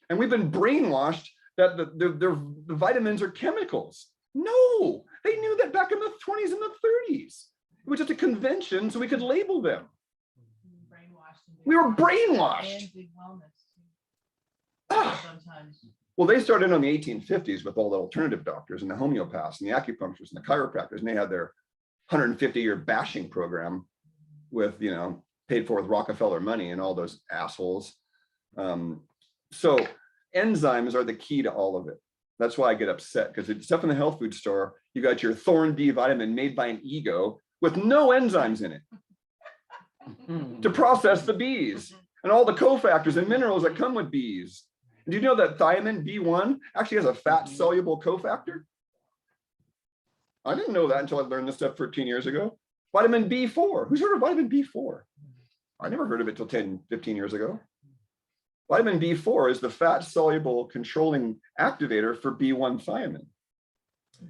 And we've been brainwashed that the vitamins are chemicals. No, they knew that back in the 20s and the 30s. It was just a convention so we could label them. Brainwashed. and We were big brainwashed. And big wellness. Ah. Sometimes. Well, they started in the 1850s with all the alternative doctors and the homeopaths and the acupuncturists and the chiropractors, and they had their 150-year bashing program with, paid for with Rockefeller money and all those assholes. So enzymes are the key to all of it. That's why I get upset, because it's stuff in the health food store. You got your Thorn B vitamin made by an ego with no enzymes in it to process the bees and all the cofactors and minerals that come with bees. Do you know that thiamine B1 actually has a fat soluble cofactor? I didn't know that until I learned this stuff 13 years ago. Vitamin B4. Who's heard of vitamin B4? I never heard of it till 10, 15 years ago. Vitamin B4 is the fat soluble controlling activator for B1 thiamine.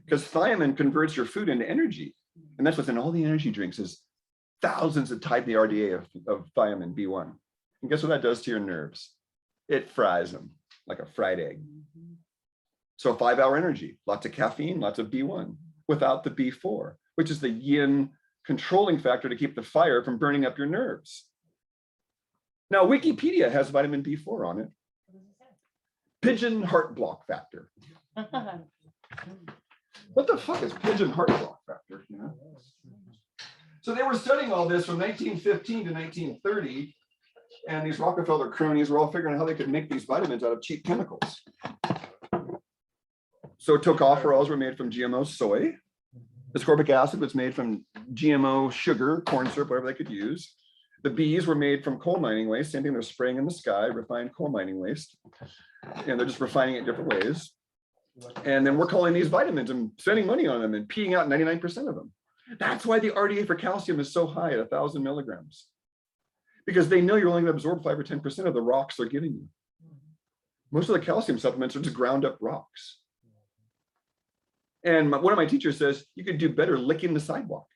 Because thiamine converts your food into energy. And that's what's in all the energy drinks is thousands of type the RDA of thiamine B1. And guess what that does to your nerves? It fries them like a fried egg. So 5-hour energy, lots of caffeine, lots of B1 without the B4, which is the yin controlling factor to keep the fire from burning up your nerves. Now, Wikipedia has vitamin B4 on it. Pigeon heart block factor. What the fuck is pigeon heart block factor? So they were studying all this from 1915 to 1930. And these Rockefeller cronies were all figuring out how they could make these vitamins out of cheap chemicals. So tocopherols were made from GMO soy. Ascorbic acid was made from GMO sugar, corn syrup, whatever they could use. The bees were made from coal mining waste. Same thing, they're spraying in the sky, refined coal mining waste. And they're just refining it different ways. And then we're calling these vitamins and spending money on them and peeing out 99% of them. That's why the RDA for calcium is so high at 1,000 milligrams. Because they know you're only going to absorb 5 or 10% of the rocks they're giving you. Most of the calcium supplements are just ground up rocks. And one of my teachers says, you could do better licking the sidewalk.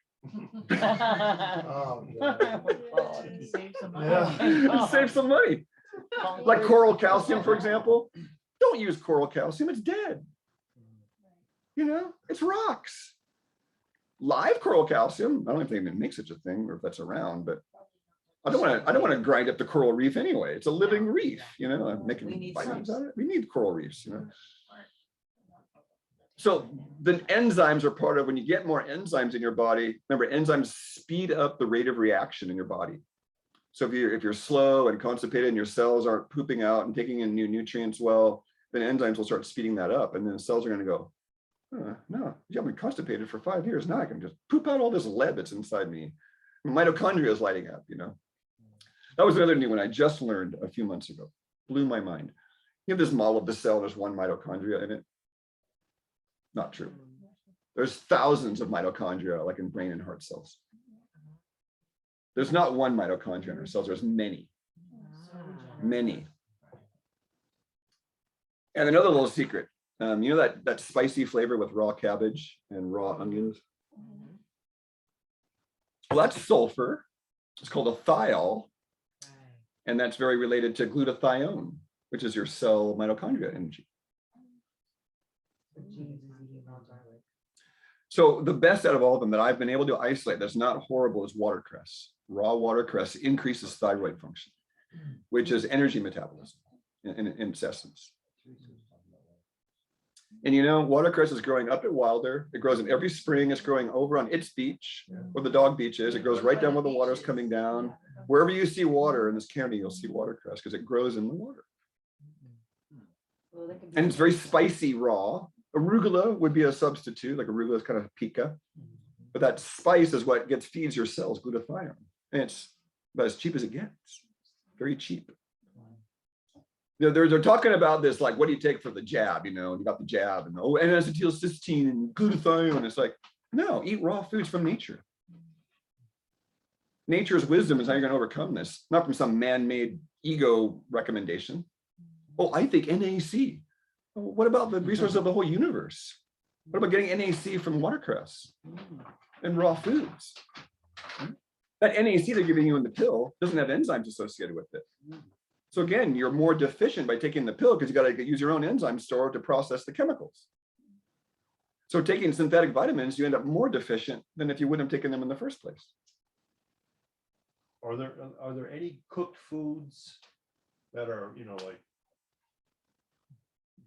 Oh, Save some money. Yeah. Save some money. Like coral calcium, for example. Don't use coral calcium, it's dead. It's rocks. Live coral calcium, I don't know if they even make such a thing or if that's around, but I don't want to grind up the coral reef anyway. It's a living reef, I'm making vitamins out of it. We need coral reefs, So the enzymes are part of when you get more enzymes in your body. Remember, enzymes speed up the rate of reaction in your body. So if you're slow and constipated and your cells aren't pooping out and taking in new nutrients well, then enzymes will start speeding that up. And then the cells are going to go, no, you haven't been constipated for 5 years. Now I can just poop out all this lead that's inside me. Mitochondria is lighting up, That was another new one I just learned a few months ago. Blew my mind. You have this model of the cell, there's one mitochondria in it. Not true. There's thousands of mitochondria, like in brain and heart cells. There's not one mitochondria in our cells, there's many, many. And another little secret, you know that spicy flavor with raw cabbage and raw onions? Well, that's sulfur. It's called a thiol, and that's very related to glutathione, which is your cell mitochondria energy. So the best out of all of them that I've been able to isolate that's not horrible is watercress. Raw watercress increases thyroid function, which is energy metabolism in its essence. And you know, watercress is growing up at Wilder. It grows in every spring. It's growing over on its beach, where the dog beach is. It grows right down where the water's coming down. Wherever you see water in this county, you'll see watercress because it grows in the water. And it's very spicy raw. Arugula would be a substitute, like arugula is kind of pica. But that spice is what feeds your cells glutathione. And it's about as cheap as it gets. Very cheap. They're talking about this, like, what do you take for the jab? You know, you got the jab and N-acetylcysteine and glutathione. It's like, no, eat raw foods from nature. Nature's wisdom is how you're going to overcome this, not from some man-made ego recommendation. Oh, I think NAC. Well, what about the resources of the whole universe? What about getting NAC from watercress and raw foods? That NAC they're giving you in the pill doesn't have enzymes associated with it. So again, you're more deficient by taking the pill because you got to use your own enzyme store to process the chemicals. So taking synthetic vitamins, you end up more deficient than if you wouldn't have taken them in the first place. Are there any cooked foods that are, you know, like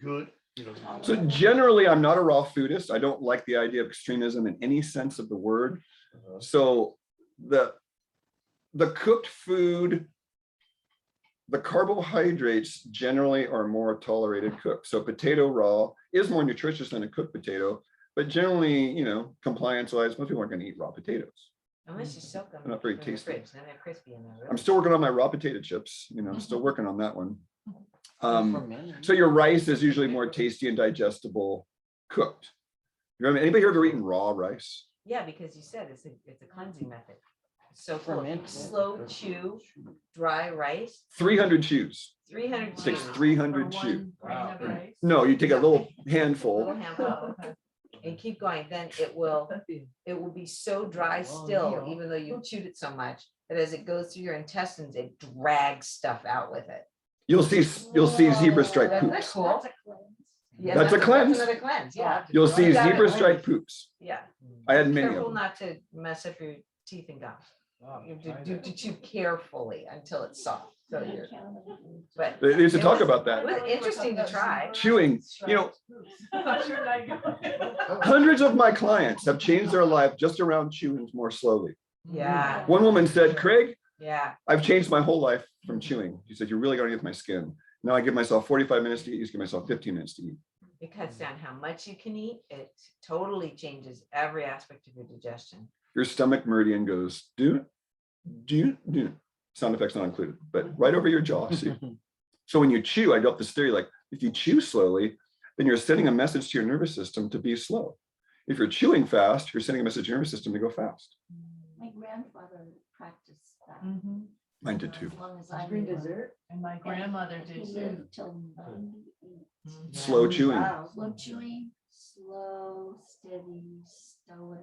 good? You know, so generally, I'm not a raw foodist. I don't like the idea of extremism in any sense of the word. So the cooked food, the carbohydrates generally are more tolerated cooked. So potato raw is more nutritious than a cooked potato, but generally, you know, compliance-wise, most people aren't going to eat raw potatoes. Unless you soak them. They're not very in the tasty. fridge, then they're crispy in there. I'm still working on my raw potato chips. You know, I'm still working on that one. So your rice is usually more tasty and digestible cooked. You know, anybody here ever eaten raw rice? Yeah, because you said it's a cleansing method. So cool. If you slow chew dry rice, 300 chews. 300 Takes chews. 300 chew. Wow. No, you take a little Little handful. handful, and keep going, then it will be so dry still, even though you chewed it so much, that as it goes through your intestines, it drags stuff out with it. You'll see zebra stripe That's poops. cool. Yeah, That's a cleanse. Another cleanse, yeah. You'll see You got it. zebra stripe poops. Yeah. I had many Careful of them. not to mess up your teeth and gums. You have to chew carefully until it's soft. So you're, but They used to it talk was- about it was that. interesting to try. Chewing, you know, hundreds of my clients have changed their life just around chewing more slowly. Yeah, One woman said, Craig, yeah. I've changed my whole life from chewing. She said, you're really going to get my skin. Now I give myself 45 minutes to eat. You just give myself 15 minutes to eat. It cuts down how much you can eat. It totally changes every aspect of your digestion. Your stomach meridian goes, do. Sound effects not included, but right over your jaw. See? So when you chew, I got this theory, like if you chew slowly, then you're sending a message to your nervous system to be slow. If you're chewing fast, you're sending a message to your nervous system to go fast. My grandfather practiced that. Mine did too. As long as I Green remember. dessert. And my grandmother He did too. lived till 98. Slow chewing. Wow. Slow chewing, slow, steady, stoic.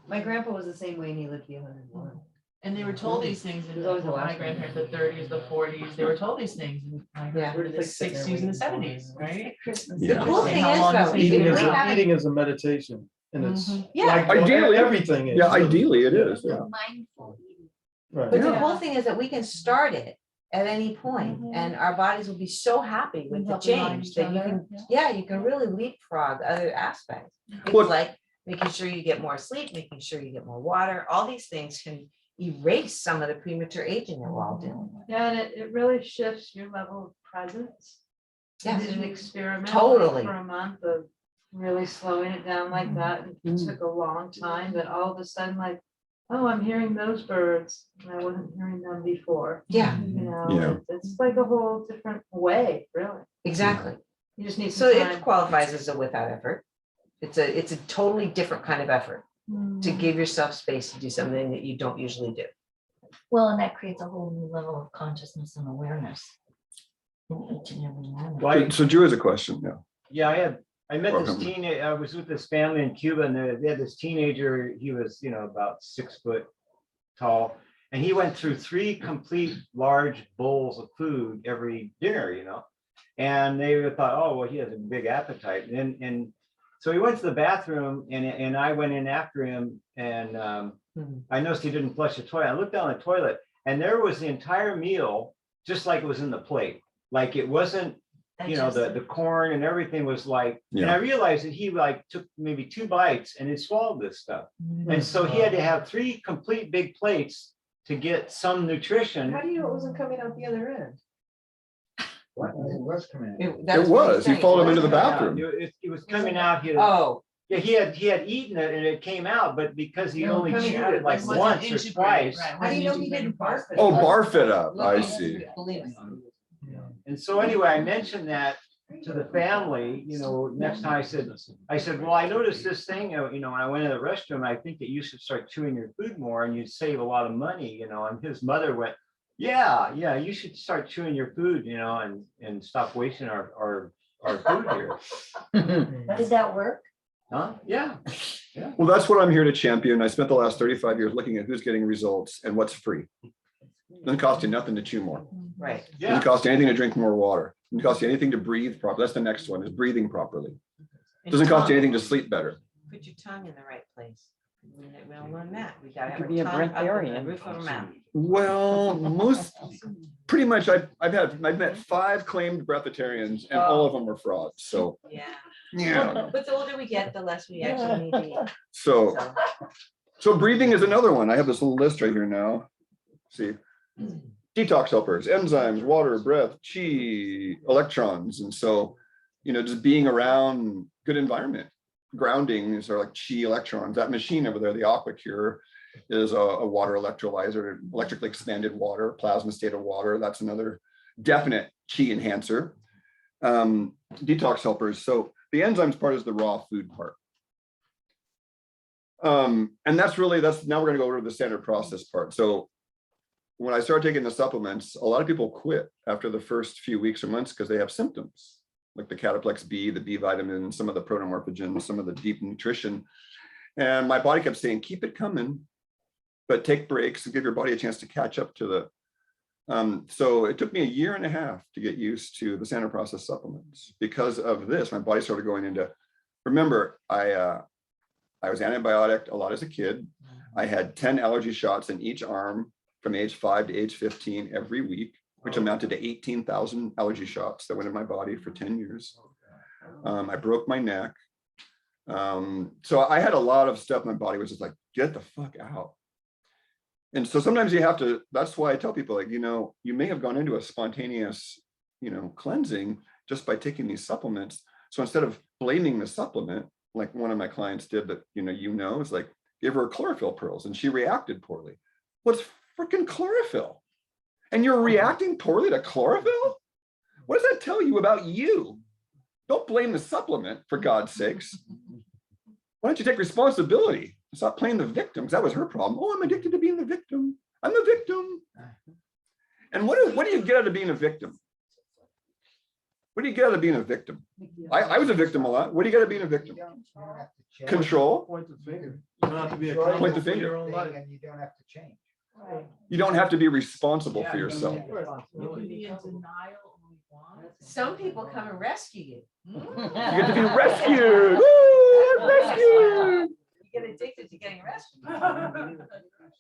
My grandpa was the same way and he lived to be 101. And they were told these things in There's always the my last one. grandparents, the 30s, the 40s, they were told these things in my Yeah. grandparents, the 60s and the 70s, right? Christmas. Yeah. The cool thing How is long though, it's is been it around. really- Eating is a meditation, and it's Yeah, like Ideally- everything is. Yeah, ideally it is. Yeah. Mindful eating. Right. but the Yeah. cool thing is that we can start it at any point, and our bodies will be so happy with the Help remind change each that you other. can, yeah, you can really leapfrog other aspects. Things Well- like making sure you get more sleep, making sure you get more water, all these things can erase some of the premature aging that we're all doing. Yeah, and it really shifts your level of presence. I Yes. did an experiment Totally. for a month of really slowing it down like that. And it took a long time, but all of a sudden, like, oh, I'm hearing those birds. And I wasn't hearing them before. Yeah, You know, Yeah. it's like a whole different way, really. exactly. You just need So some it time. qualifies as a without effort. It's a totally different kind of effort. to give yourself space to do something that you don't usually do. Well, and that creates a whole new level of consciousness and awareness in each and every moment. Why? So Drew has a question, yeah. Yeah, I met this Welcome. teenager, I was with this family in Cuba and they had this teenager, he was, about 6 foot tall. And he went through 3 complete large bowls of food every dinner, And they thought, oh, well, he has a big appetite. And so he went to the bathroom and I went in after him and I noticed he didn't flush the toilet. I looked down the toilet and there was the entire meal, just like it was in the plate. Like it wasn't, the corn and everything was like, and I realized that he took maybe 2 bites and he swallowed this stuff. And so he had to have 3 complete big plates to get some nutrition. How do you know it wasn't coming out the other end? What? It was coming in. It was, he followed him into the bathroom. It was coming out. Oh, Yeah, he had eaten it and it came out, but because he No, only coming chewed out, it like it wasn't once or integrated, twice. right. How do you know he didn't barf it? Oh, barf it up, I see. Believe me. And so anyway, I mentioned that to the family, next time I said, well, I noticed this thing, when I went in the restroom, I think that you should start chewing your food more and you'd save a lot of money, and his mother went, yeah, you should start chewing your food, and stop wasting our food here. Did that work? Huh? Yeah. Well, that's what I'm here to champion. I spent the last 35 years looking at who's getting results and what's free. Doesn't cost you nothing to chew more. right. Doesn't cost you anything to drink more water. Doesn't cost you anything to breathe properly. That's the next one, is breathing properly. Doesn't cost you anything to sleep better. Put your tongue in the right place. We don't learn that. We gotta have could our be a tongue up in the breatharian. roof of our mouth. Well, pretty much I've met 5 claimed breatharians and all of them were frauds. So, Yeah. yeah. But the older we get, the less we actually need to eat. So So, breathing is another one. I have this little list right here now. See, detox helpers, enzymes, water, breath, chi, electrons. And so, just being around good environment, grounding is like chi electrons. That machine over there, the AquaCure, is a water electrolyzer, electrically expanded water, plasma state of water. That's another definite chi enhancer. Detox helpers. So the enzymes part is the raw food part. And now we're going to go over to the standard process part. So when I started taking the supplements, a lot of people quit after the first few weeks or months because they have symptoms like the Cataplex B, the B vitamin, some of the protomorphogens, some of the deep nutrition. And my body kept saying, keep it coming, but take breaks and give your body a chance to catch up to the. So it took me 1.5 years to get used to the standard process supplements. Because of this, my body started going into, remember, I was antibiotic a lot as a kid. I had 10 allergy shots in each arm from age 5 to age 15 every week, which amounted to 18,000 allergy shots that went in my body for 10 years. I broke my neck. So I had a lot of stuff in my body was just like, get the fuck out. And so sometimes you have to, that's why I tell people, like, you may have gone into a spontaneous, cleansing just by taking these supplements. So instead of blaming the supplement, like one of my clients did that, is like, give her chlorophyll pearls and she reacted poorly. What's freaking chlorophyll? And you're reacting poorly to chlorophyll? What does that tell you about you? Don't blame the supplement, for God's sakes. Why don't you take responsibility? Stop playing the victim, because that was her problem. Oh, I'm addicted to being the victim. I'm a victim. And what do you get out of being a victim? What do you get out of being a victim? I was a victim a lot. What do you get out of being a victim? You don't have to change. Control. Point the finger. You don't have to be Control accountable Point the for finger. your own life. And you don't have to change. You don't have to be responsible for yourself. You can be in denial all you want. some people come and rescue you. You get to be rescued. Woo, I'm rescued. You get addicted to getting rescued.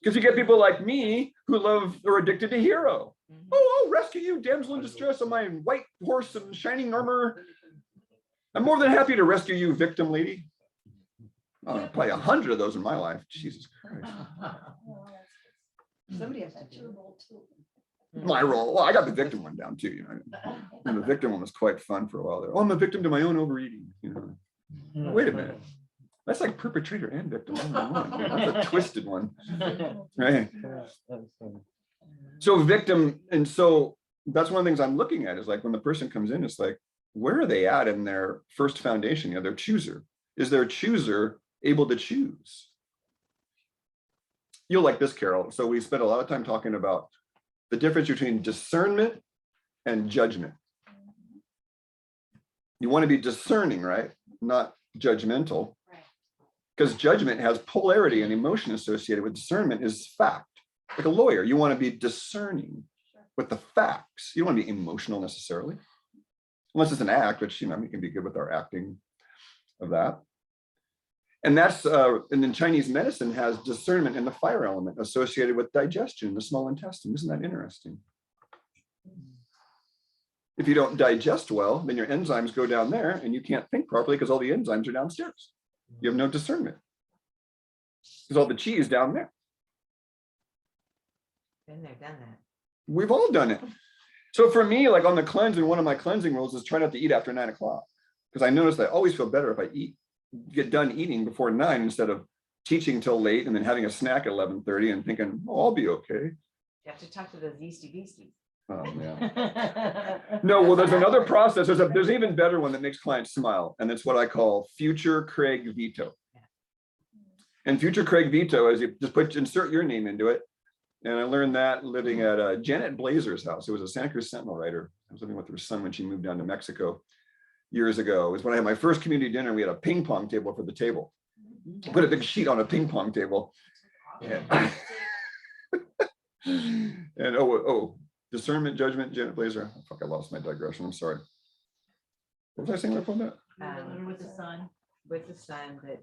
Because you get people like me who are addicted to hero. Oh, I'll rescue you, damsel in distress, on my white horse and shining armor. I'm more than happy to rescue you, victim lady. Probably 100 of those in my life. Jesus Christ. Somebody has to do it. My role. Well, I got the victim one down too. And the victim one was quite fun for a while there. Oh, I'm a victim to my own overeating. Wait a minute. That's like perpetrator and victim. That's a twisted one, right? So victim, and so that's one of the things I'm looking at is like when the person comes in, it's like, where are they at in their first foundation? Their chooser. Is their chooser able to choose? you'll like this, Carol. So we spent a lot of time talking about the difference between discernment and judgment. You want to be discerning, right? Not judgmental. Right. Because judgment has polarity and emotion associated with discernment is fact. Like a lawyer, you want to be discerning with the facts. You don't want to be emotional necessarily. Unless it's an act, which, we can be good with our acting of that. And that's, and then Chinese medicine has discernment in the fire element associated with digestion in the small intestine. Isn't that interesting? If you don't digest well, then your enzymes go down there and you can't think properly because all the enzymes are downstairs. You have no discernment. Because all the chi is down there. Been there, done that. We've all done it. So for me, like on the cleanse, and one of my cleansing rules is try not to eat after 9 o'clock. Because I noticed I always feel better if I get done eating before 9 instead of teaching till late and then having a snack at 11:30 and thinking, oh, I'll be okay. You have to talk to those yeasty beasties. Oh, yeah. No, well, there's another process. There's even better one that makes clients smile. And it's what I call future Craig veto. And future Craig veto is you just insert your name into it. And I learned that living at Janet Blazer's house. It was a Santa Cruz Sentinel writer. I was living with her son when she moved down to Mexico years ago. It was when I had my first community dinner. We had a ping pong table for the table. I put a big sheet on a ping pong table. And, and discernment, judgment, Janet Blazer. Oh, fuck, I lost my digression. I'm sorry. What was I saying before that? With the sun. With the sun, that,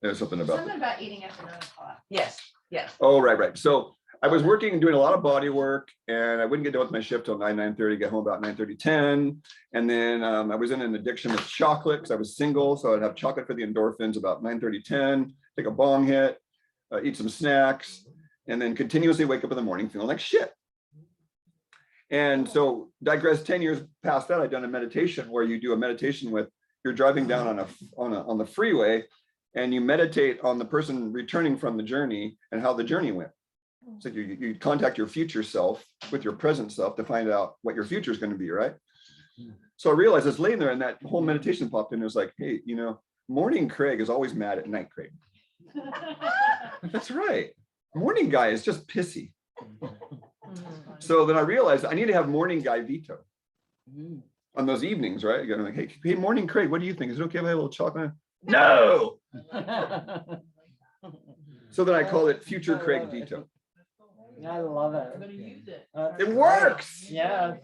There's something about Something about eating after 9 o'clock. yes, yes. Oh, right. So I was working, doing a lot of body work, and I wouldn't get done with my shift till 9:30, get home about 9:30, 10. And then I was in an addiction with chocolate because I was single. So I'd have chocolate for the endorphins about 9:30, 10, take a bong hit, eat some snacks, and then continuously wake up in the morning feeling like shit. And so digress 10 years past that, I'd done a meditation where you do a meditation with, you're driving down on the freeway and you meditate on the person returning from the journey and how the journey went. So you contact your future self with your present self to find out what your future is going to be, right? So I realized I was laying there and that whole meditation popped in. It was like, hey, morning Craig is always mad at night Craig. That's right. Morning guy is just pissy. So then I realized I need to have morning guy veto on those evenings, right? You're like, hey, morning Craig, what do you think? Is it okay if I have a little chocolate? No. So then I call it future Craig veto. I love it. I'm gonna use it. It works. Yeah.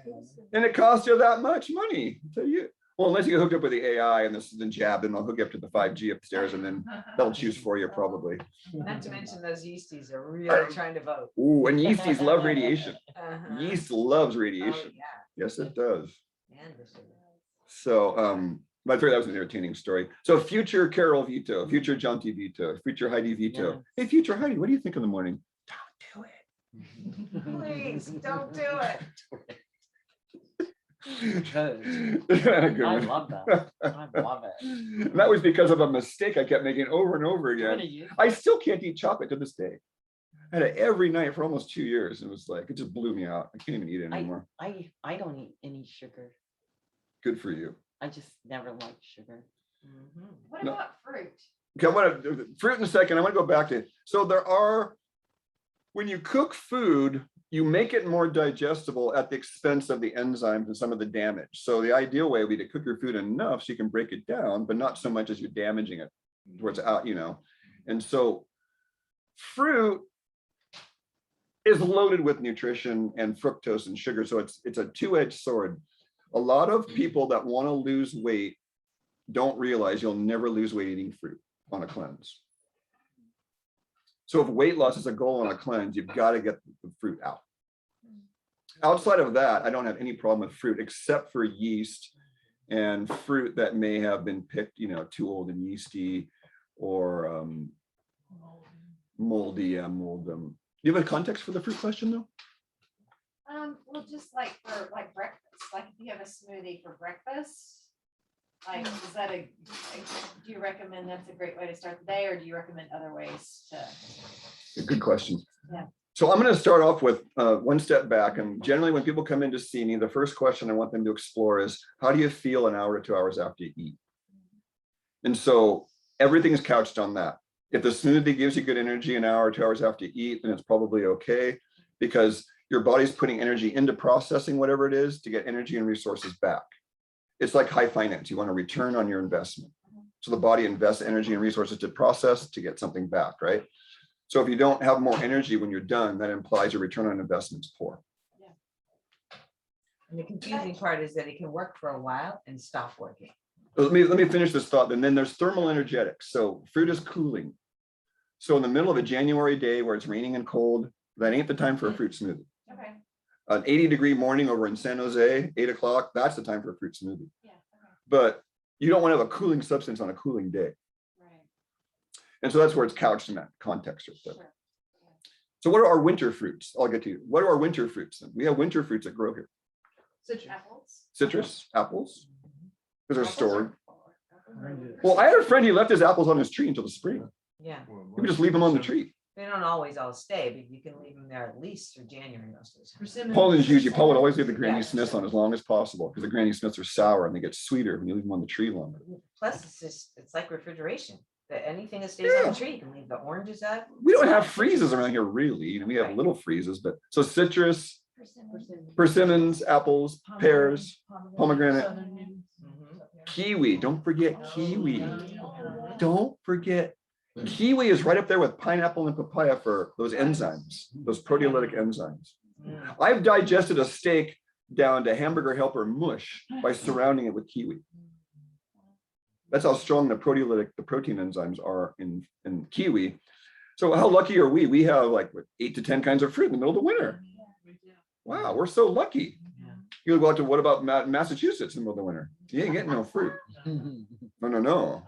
And it costs you that much money. I tell you. Well, unless you get hooked up with the AI and this is then jab, then they'll hook you up to the 5G upstairs and then they'll choose for you probably. Not to mention those yeasties are really trying to vote. Ooh, and yeasties love radiation. Uh-huh. Yeast loves Oh, radiation. yeah. Yes, it does. And the sugar. So but I figured that was an entertaining story. So future Carol veto, future Jonty veto, future Heidi veto. Yeah. Hey, future Heidi, what do you think in the morning? Don't do it. Please, don't do it. Good I one. love that. I love it. And that was because of a mistake I kept making over and over again. I still can't eat chocolate to this day. I had it every night for almost 2 years. It was like, it just blew me out. I can't even eat it anymore. I don't eat any sugar. Good for you. I just never liked sugar. Mhm. What No. about fruit? Okay, I want to fruit in a second. I want to go back to, so there are, when you cook food, you make it more digestible at the expense of the enzymes and some of the damage. So the ideal way would be to cook your food enough so you can break it down, but not so much as you're damaging it towards out, And so fruit is loaded with nutrition and fructose and sugar. So it's a two-edged sword. A lot of people that want to lose weight don't realize you'll never lose weight eating fruit on a cleanse. So if weight loss is a goal on a cleanse, you've got to get the fruit out. Outside of that, I don't have any problem with fruit except for yeast and fruit that may have been picked, too old and yeasty or moldy. Mold. Do you have a context for the fruit question though? Well, just like for breakfast, like if you have a smoothie for breakfast, like, is that do you recommend that's a great way to start the day, or do you recommend other ways to? Good question. Yeah. So I'm going to start off with one step back. And generally when people come in to see me, the first question I want them to explore is, how do you feel an hour to 2 hours after you eat? And so everything is couched on that. If the smoothie gives you good energy an hour or 2 hours after you eat, then it's probably okay, because your body's putting energy into processing whatever it is to get energy and resources back. It's like high finance. You want a return on your investment. So the body invests energy and resources to process to get something back, right? So if you don't have more energy when you're done, that implies your return on investment is poor. And the confusing part is that it can work for a while and stop working. Let me finish this thought. And then there's thermal energetics. So fruit is cooling. So in the middle of a January day where it's raining and cold, that ain't the time for a fruit smoothie. Okay. An 80-degree morning over in San Jose, 8 o'clock, that's the time for a fruit smoothie. Yeah. Okay. But you don't want to have a cooling substance on a cooling day. Right. And so that's where it's couched in that context right there. Sure. So what are our winter fruits? I'll get to you. What are our winter fruits then? We have winter fruits that grow here. Citrus. Apples. Citrus, apples, because they're Apples stored. are- Well, I had a friend, he left his apples on his tree until the spring. Yeah, He would just leave them on the tree. they don't always all stay, but you can leave them there at least through January most of the time. Persimmons. Paul's usually, Paul would always leave the Granny Yeah. Smiths on as long as possible, because the Granny Smiths are sour and they get sweeter when you leave them on the tree longer. Plus, it's like refrigeration, that anything that stays on the tree, you can leave the oranges up. We don't have freezes around here really, you know, we have Right. little freezes, but so citrus, Persimmon. persimmons, apples, pears, pomegranate, Mhm. kiwi. Don't forget kiwi. Don't forget kiwi is right up there with pineapple and papaya for those enzymes, those proteolytic enzymes. Mm. I've digested a steak down to hamburger helper mush by surrounding it with kiwi. That's how strong the protein enzymes are in kiwi. So how lucky are we? We have like what, 8 to 10 kinds of fruit in the middle of the winter. Wow, we're so lucky. Yeah. You go out to what about Massachusetts in the middle of the winter? You ain't getting no fruit. No.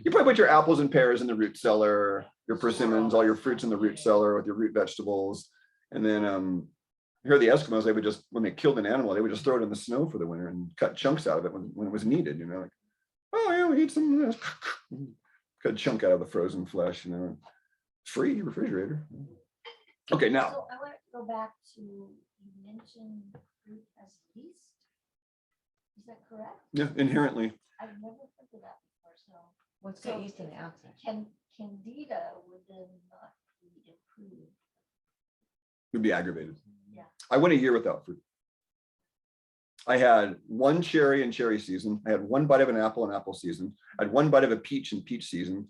You probably put your apples and pears in the root cellar, your persimmons, all your fruits in the root cellar with your root vegetables. And then here the Eskimos, they would just, when they killed an animal, they would just throw it in the snow for the winter and cut chunks out of it when it was needed, you know, like, oh yeah, we need some of this. Cut a chunk out of the frozen flesh, you know, free refrigerator. Okay, now. So I want to go back to, you mentioned fruit as yeast. Is that correct? Yeah, inherently. I've never heard of that before, so. What's got yeast in the outside? Candida would then not be improved. Would be aggravated. Yeah. I went a year without fruit. I had one cherry in cherry season. I had one bite of an apple in apple season. I had one bite of a peach in peach season.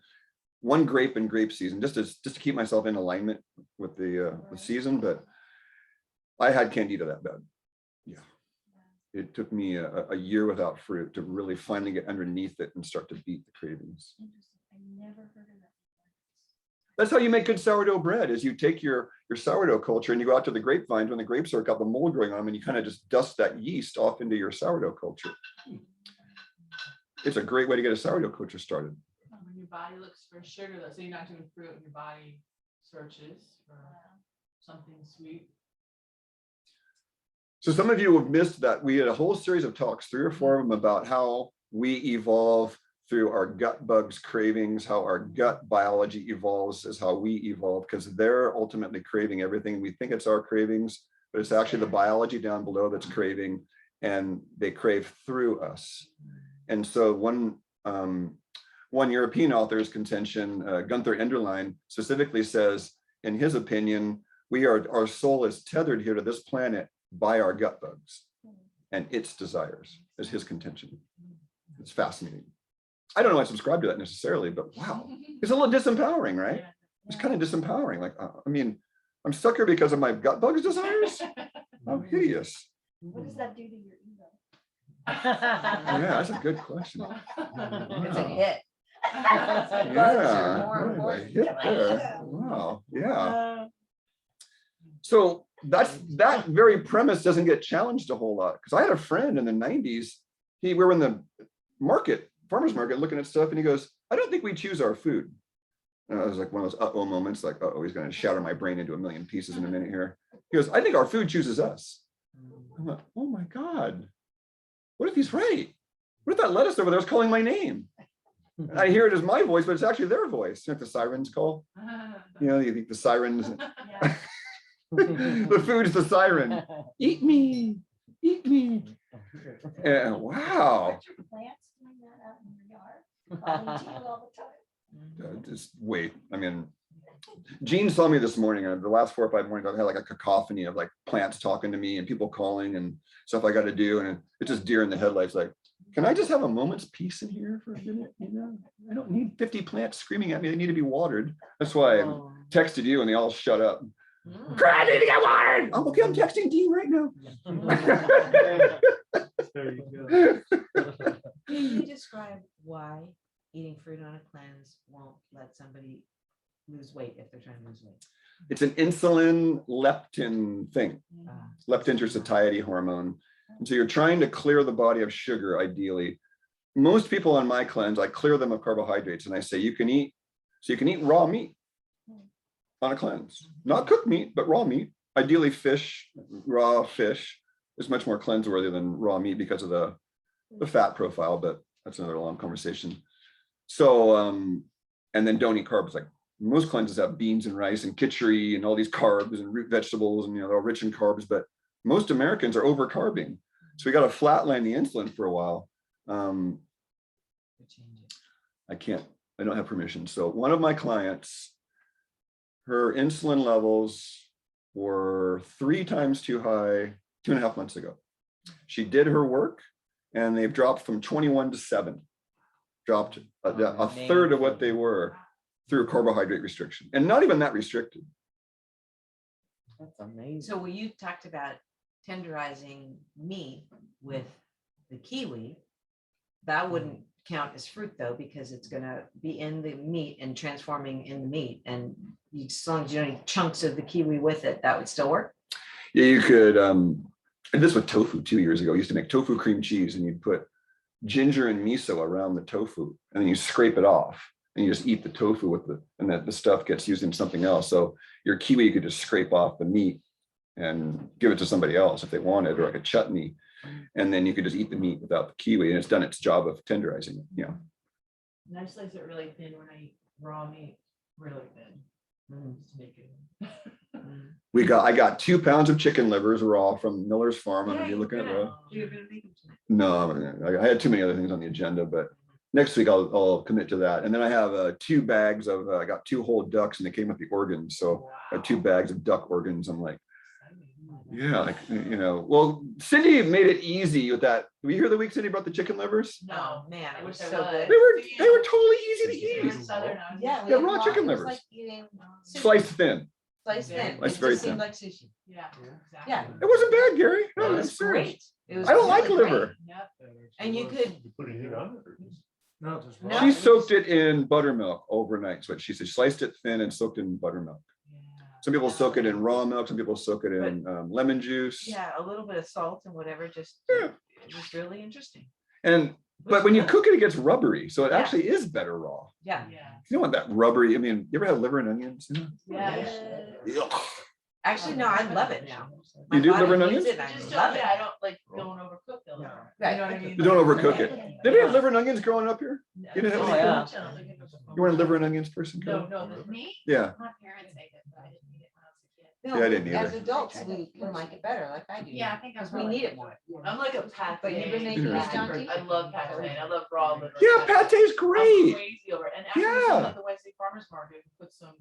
One grape in grape season, just to keep myself in alignment with the season. But I had candida that bad. Yeah. It took me a year without fruit to really finally get underneath it and start to beat the cravings. Interesting. I never heard of that. That's how you make good sourdough bread, is you take your sourdough culture and you go out to the grapevines when the grapes are got the mold growing on them, and you kind of just dust that yeast off into your sourdough culture. It's a great way to get a sourdough culture started. When your body looks for sugar, let's say you're not doing fruit, and your body searches for something sweet. So some of you have missed that. We had a whole series of talks, 3 or 4 of them, about how we evolve through our gut bugs cravings, how our gut biology evolves is how we evolve, because they're ultimately craving everything. We think it's our cravings, but it's actually the biology down below that's craving, and they crave through us. And so one European author's contention, Gunther Enderlein, specifically says, in his opinion, our soul is tethered here to this planet by our gut bugs and its desires, is his contention. It's fascinating. I don't know I subscribe to that necessarily, but wow, it's a little disempowering, right? It's kind of disempowering. Like, I mean, I'm stuck here because of my gut bugs desires. How hideous. What does that do to your ego? Yeah, that's a good question. It's a hit. Yeah, what a hit there. Wow, yeah. So that very premise doesn't get challenged a whole lot, because I had a friend in the 90s. We were in the farmer's market looking at stuff, and he goes, I don't think we choose our food. And I was like one of those uh-oh moments, like, uh-oh, he's going to shatter my brain into a million pieces in a minute here. He goes, I think our food chooses us. I'm like, oh my God, what if he's right? What if that lettuce over there is calling my name? I hear it as my voice, but it's actually their voice. You know what the sirens call? You know, you think the sirens, Yeah. the food's the siren. Eat me, eat me. And wow. Aren't your plants doing that out in your yard? Calling to you all the time? Just wait. I mean, Gene saw me this morning, and the last 4 or 5 mornings I've had like a cacophony of like plants talking to me and people calling and stuff I got to do. And it's just deer in the headlights. Like, can I just have a moment's peace in here for a minute? You know, I don't need 50 plants screaming at me. They need to be watered. That's why I texted you and they all shut up. I need to get watered. Oh, okay, I'm texting Dean right now. There you go. Can you describe why eating fruit on a cleanse won't let somebody lose weight if they're trying to lose weight? It's an insulin leptin thing. Leptin's satiety hormone. And so you're trying to clear the body of sugar, ideally. Most people on my cleanse, I clear them of carbohydrates and I say you can eat raw meat on a cleanse. Not cooked meat, but raw meat. Ideally fish, raw fish is much more cleanse worthy than raw meat because of the fat profile, but that's another long conversation. So, and then don't eat carbs. Like most cleanses have beans and rice and khichdi and all these carbs and root vegetables, and they're all rich in carbs, but most Americans are over carbing. So we got to flatline the insulin for a while. I don't have permission. So one of my clients, her insulin levels were 3 times too high 2.5 months ago. She did her work and they've dropped from 21 to 7, dropped a third of what they were through carbohydrate restriction, and not even that restricted. That's amazing. So when you talked about tenderizing meat with the kiwi, that wouldn't count as fruit though, because it's going to be in the meat and transforming in the meat, and as long as you don't eat chunks of the kiwi with it, that would still work. Yeah, you could, and this with tofu 2 years ago, I used to make tofu cream cheese and you'd put ginger and miso around the tofu and then you scrape it off and you just eat the tofu with and that the stuff gets used in something else. So your kiwi, you could just scrape off the meat and give it to somebody else if they wanted, or like a chutney. And then you could just eat the meat without the kiwi and it's done its job of tenderizing it. Yeah. And I slice it really thin when I eat raw meat, really thin. Just to make it. I got 2 pounds of chicken livers raw from Miller's Farm. I'm gonna be looking at raw. You're gonna make them tonight. No, I had too many other things on the agenda, but next week I'll commit to that. And then I have 2 bags of, I got 2 whole ducks and they came with the organs. So I have 2 bags of duck organs. I'm like, yeah, like, you know, well, Cindy made it easy with that. Were you here the week Cindy brought the chicken livers? No, man, I it was wish I so was. good. They were totally easy to You're eat. in Southern, I was- Yeah, Yeah, raw chicken it was livers. like eating sushi. Sliced thin. Sliced thin. Sliced It very just seemed thin. like sushi. Yeah, exactly. Yeah. It wasn't bad, Gary. No, It I'm was serious. great. It was I don't like really great. liver. Yep. And you could, You put anything on it? Or just- No, just No. raw. She soaked it in buttermilk overnight. That's what she said. She sliced it thin and soaked it in buttermilk. Some people soak it in raw milk. Some people soak it in lemon juice. yeah, a little bit of salt and whatever, just, Yeah. it was really interesting. But when you cook it, it gets rubbery. So it Yeah. actually is better raw. Yeah. Yeah. You don't want that rubbery. I mean, you ever had liver and onions? Yeah. Ugh. Actually, no, I love it now. You do liver and My body onions? needs it, I I just love don't, it. yeah, I don't like don't overcook the liver. Right. You know what I mean? You don't overcook Yeah. it. Did you have liver and onions growing up here? You didn't have Oh, any yeah. food? You weren't a liver and onions person? No, Carol? no, Me? Yeah. My parents make it, but I didn't eat it when I was a kid. No, Yeah, I didn't as either. adults, we can like it better, like I do. Yeah, I think I Because we really need it more. I'm like a pate. But you've been making that, I love pate. I love raw liver. Yeah, pate's I'm great. crazy over it. And actually, Yeah. someone at the Wednesday Farmers Market who put some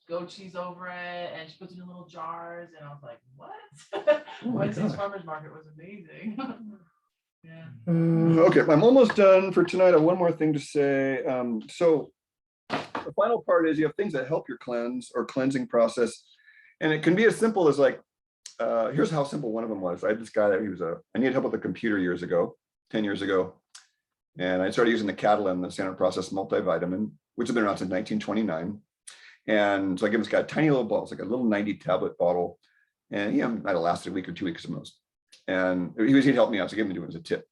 goat cheese over it, and she puts it in little jars, and I was like, what? Oh my Wednesday's gosh. Farmers Market was amazing. Yeah. Okay, I'm almost done for tonight. I have one more thing to say. So the final part is you have things that help your cleanse or cleansing process. And it can be as simple as like, here's how simple one of them was. I had this guy that I needed help with a computer years ago, 10 years ago. And I started using the Catalan, the standard process multivitamin, which has been around since 1929. And so I gave this guy a tiny little bottle, it's like a little 90 tablet bottle. And he might have lasted a week or 2 weeks at most. And he'd help me out, so I gave him to do it as a tip.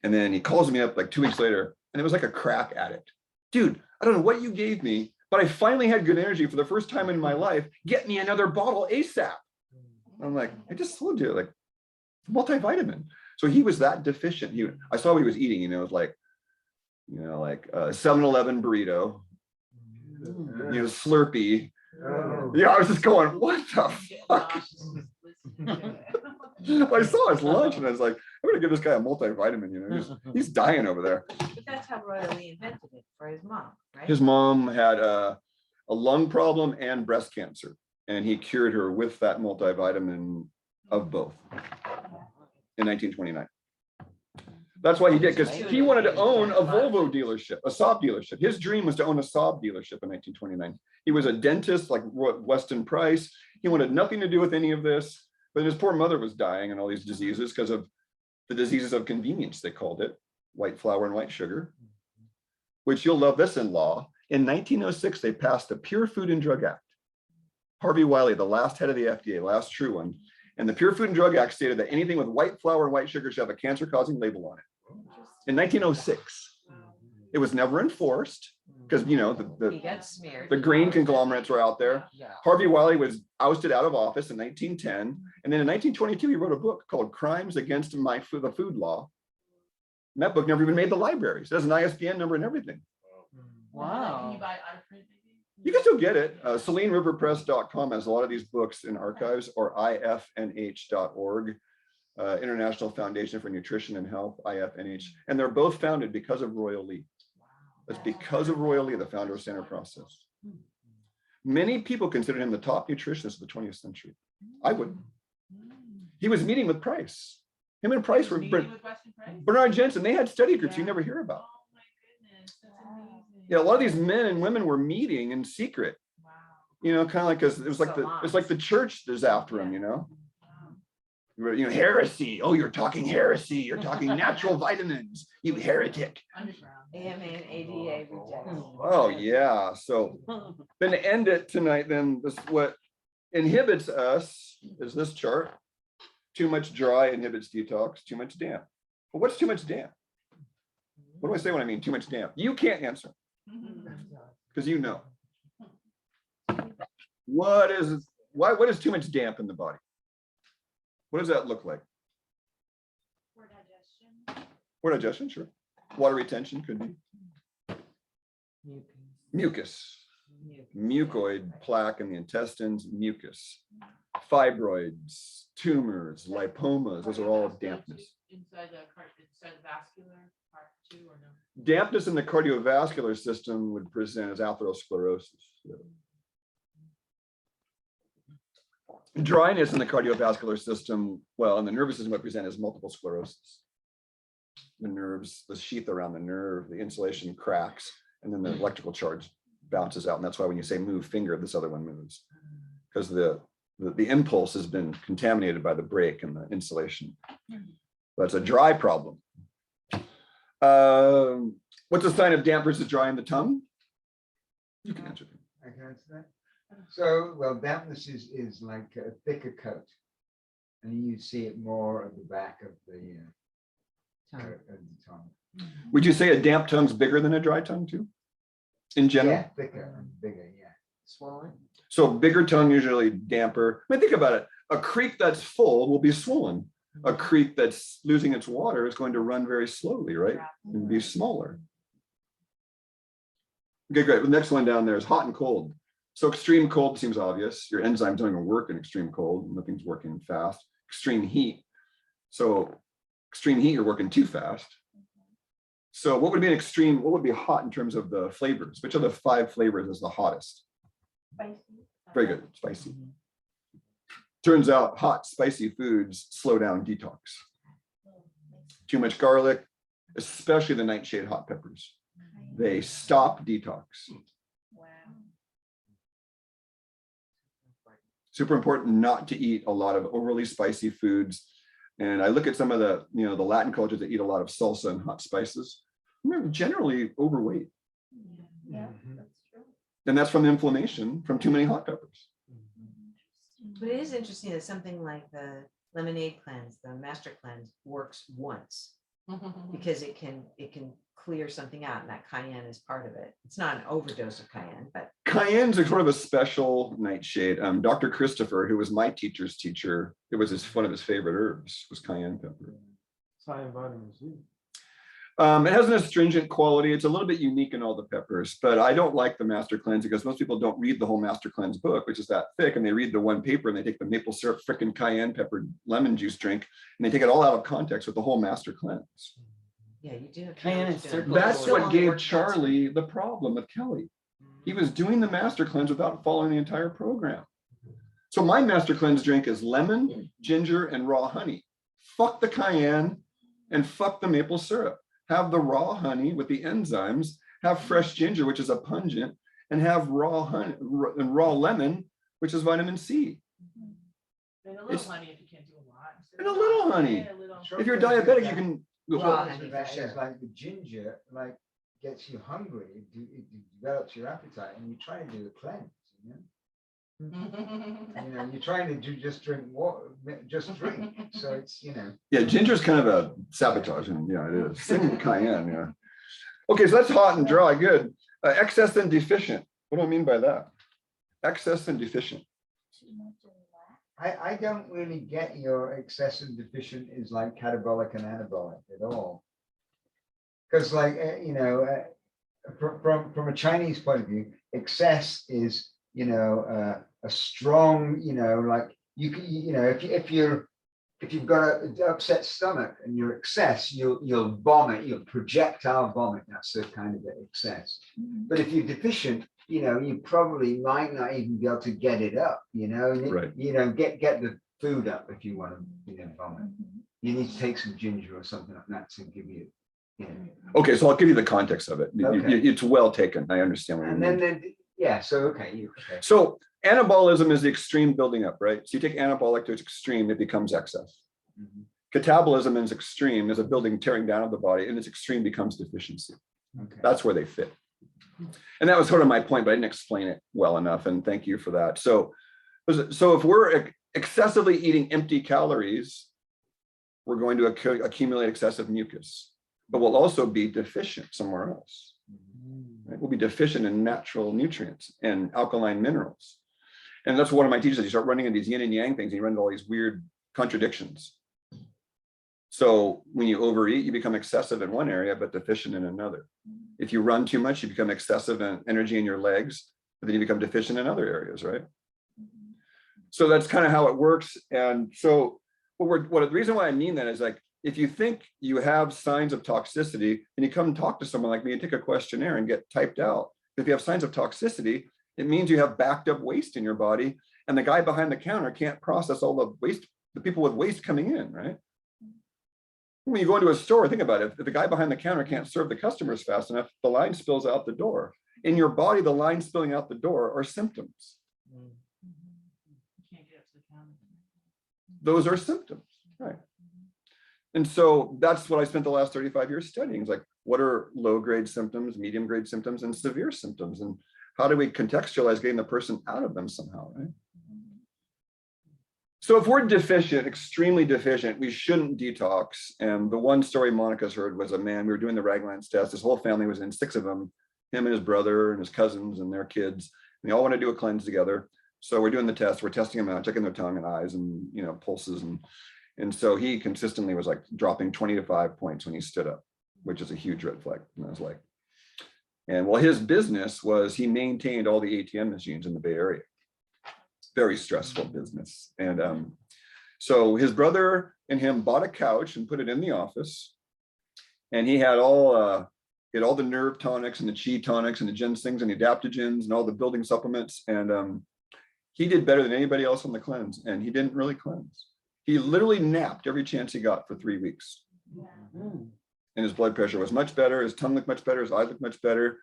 And then he calls me up like 2 weeks later, and it was like a crack addict. Dude, I don't know what you gave me, but I finally had good energy for the first time in my life. Get me another bottle ASAP. I'm like, I just told you, like multivitamin. So he was that deficient. I saw what he was eating, it was like, like a 7-Eleven burrito, Slurpee. Yeah, I was just going, what the fuck? I saw his lunch and I was like, I'm gonna give this guy a multivitamin, he's dying over there. But that's how Roy Lee invented it for his mom, right? right? His mom had a lung problem and breast cancer, and he cured her with that multivitamin of both in 1929. That's why he did, because he wanted to own a Volvo dealership, a Saab dealership. His dream was to own a Saab dealership in 1929. He was a dentist like Weston Price. He wanted nothing to do with any of this, but his poor mother was dying and all these diseases because of the diseases of convenience, they called it, white flour and white sugar, which you'll love this in law. In 1906, they passed the Pure Food and Drug Act. Harvey Wiley, the last head of the FDA, last true one. And the Pure Food and Drug Act stated that anything with white flour and white sugar should have a cancer-causing label on it. In 1906, it was never enforced because, you know, He got smeared. the grain conglomerates were out there. Harvey Wiley was ousted out of office in 1910. And then in 1922, he wrote a book called Crimes Against the Food Law. And that book never even made the libraries. It has an ISBN number and everything. Can you buy it out of print? You can still get it. SeleneRiverPress.com has a lot of these books in archives, or ifnh.org, International Foundation for Nutrition and Health, IFNH. And they're both founded because of Royal Lee. It's because of Royal Lee, the founder of Standard Process. Many people consider him the top nutritionist of the 20th century. I would. He was meeting with Price. Him and Price were Bernard Jensen. They had study groups you never hear about. Oh my goodness, that's amazing. Yeah, a lot of these men and women were meeting in secret. Wow. You know, kind of like, because it was like the church is after him. You know. You know, heresy. Oh, you're talking heresy. You're talking natural vitamins. You heretic. Underground. AMA and ADA rejected. Oh yeah. So then to end it tonight, then this what inhibits us is this chart. Too much dry inhibits detox. Too much damp. But what's too much damp? What do I say when I mean too much damp? You can't answer because you know. What is too much damp in the body? What does that look like? For digestion. For digestion, sure. Water retention could be. Mucus. Mucoid plaque in the intestines, mucus. Fibroids, tumors, lipomas, those are all dampness. Inside the vascular part too, or no? Dampness in the cardiovascular system would present as atherosclerosis. Dryness in the cardiovascular system, well, in the nervous system would present as multiple sclerosis. The nerves, the sheath around the nerve, the insulation cracks, and then the electrical charge bounces out. And that's why when you say move finger, this other one moves. Because the impulse has been contaminated by the brake and the insulation. That's a dry problem. What's a sign of damp versus dry in the tongue? You can answer. I can answer that. So, well, dampness is like a thicker coat, and you see it more at the back of the tongue. Would you say a damp tongue's bigger than a dry tongue too? In general? Yeah, thicker and bigger, yeah. Swollen. So bigger tongue usually damper. I mean, think about it. A creek that's full will be swollen. A creek that's losing its water is going to run very slowly, right? And be smaller. Okay, great. The next one down there is hot and cold. So extreme cold seems obvious. Your enzymes don't even work in extreme cold. Nothing's working fast. Extreme heat. So extreme heat, you're working too fast. So what would be an extreme, what would be hot in terms of the flavors? Which of the 5 flavors is the hottest? Spicy. Very good, spicy. Turns out hot, spicy foods slow down detox. Too much garlic, especially the nightshade hot peppers. They stop detox. Wow. Super important not to eat a lot of overly spicy foods. And I look at some of the, you know, the Latin cultures that eat a lot of salsa and hot spices. They're generally overweight. Yeah, that's true. And that's from inflammation from too many hot peppers. But it is interesting that something like the lemonade cleanse, the master cleanse, works once because it can clear something out, and that cayenne is part of it. It's not an overdose of cayenne, but Cayenne's sort of a special nightshade. Dr. Christopher, who was my teacher's teacher, it was one of his favorite herbs was cayenne pepper. It's high in vitamin C. It has an astringent quality. It's a little bit unique in all the peppers, but I don't like the master cleanse because most people don't read the whole master cleanse book, which is that thick, and they read the one paper and they take the maple syrup frickin' cayenne pepper lemon juice drink and they take it all out of context with the whole master cleanse. Yeah, you do. have to Cayenne know what is you're doing. certain- But we're That's still what on the gave work cancer. Charlie the problem with Kelly. He was doing the master cleanse without following the entire program. So my master cleanse drink is lemon, ginger, and raw honey. Fuck the cayenne and fuck the maple syrup. Have the raw honey with the enzymes, have fresh ginger, which is a pungent, and have raw honey and raw lemon, which is vitamin C. And a It's- little honey if you can't do a lot. And a little honey. Yeah, a little. If you're diabetic, you can. Raw Trouble honey, with that for is sure. like the ginger, like gets you hungry, it develops your appetite, and you try and do a cleanse, you know? You know, you're trying to just drink water, just drink, so it's, you know. Yeah, ginger's kind of a sabotage, and yeah, it is. Same with cayenne, yeah. Okay, so that's hot and dry, good. Excess and deficient. What do I mean by that? Excess and deficient. Too much of that. I don't really get your excess and deficient is like catabolic and anabolic at all. Because like, you know, from a Chinese point of view, excess is, you know, a strong, you know, like you can, you know, if you've got an upset stomach and you're excess, you'll vomit, you'll projectile vomit. That's the kind of excess. But if you're deficient, you know, you probably might not even be able to get it up, you know, Right. you know, get the food up if you want to, you know, vomit. You need to take some ginger or something like that to give you, you know. Okay, so I'll give you the context of it. Okay. It's well taken. I understand what you And mean. then, yeah, so, okay, okay. So anabolism is the extreme building up, right? So you take anabolic to its extreme, it becomes excess. Mhm. Catabolism is extreme, is a building tearing down of the body, and its extreme becomes deficiency. Okay. That's where they fit. And that was sort of my point, but I didn't explain it well enough. And thank you for that. So if we're excessively eating empty calories, we're going to accumulate excessive mucus, but we'll also be deficient somewhere else. Right? We'll be deficient in natural nutrients and alkaline minerals. And that's what one of my teachers said. You start running into these yin and yang things, and you run into all these weird contradictions. So when you overeat, you become excessive in one area, but deficient in another. If you run too much, you become excessive in energy in your legs, but then you become deficient in other areas, right? So that's kind of how it works. And so the reason why I mean that is like, if you think you have signs of toxicity and you come and talk to someone like me and take a questionnaire and get typed out, if you have signs of toxicity, it means you have backed up waste in your body, and the guy behind the counter can't process all the waste, the people with waste coming in, right? When you go into a store, think about it. If the guy behind the counter can't serve the customers fast enough, the line spills out the door. In your body, the line spilling out the door are symptoms. You can't get up to the counter. Those are symptoms, right? And so that's what I spent the last 35 years studying. It's like, what are low-grade symptoms, medium-grade symptoms, and severe symptoms? And how do we contextualize getting the person out of them somehow, right? So if we're deficient, extremely deficient, we shouldn't detox. And the one story Monica's heard was a man, we were doing the Raglands test. His whole family was in, 6 of them, him and his brother and his cousins and their kids. And they all want to do a cleanse together. So we're doing the test, we're testing them out, checking their tongue and eyes and, you know, pulses. And so he consistently was like dropping 20 to 5 points when he stood up, which is a huge red flag. And I was like, and well, his business was he maintained all the ATM machines in the Bay Area. Very stressful business. And so his brother and him bought a couch and put it in the office. And he had all the nerve tonics and the chi tonics and the ginsengs and the adaptogens and all the building supplements. And he did better than anybody else on the cleanse. And he didn't really cleanse. He literally napped every chance he got for 3 weeks. And his blood pressure was much better. His tongue looked much better. His eyes looked much better.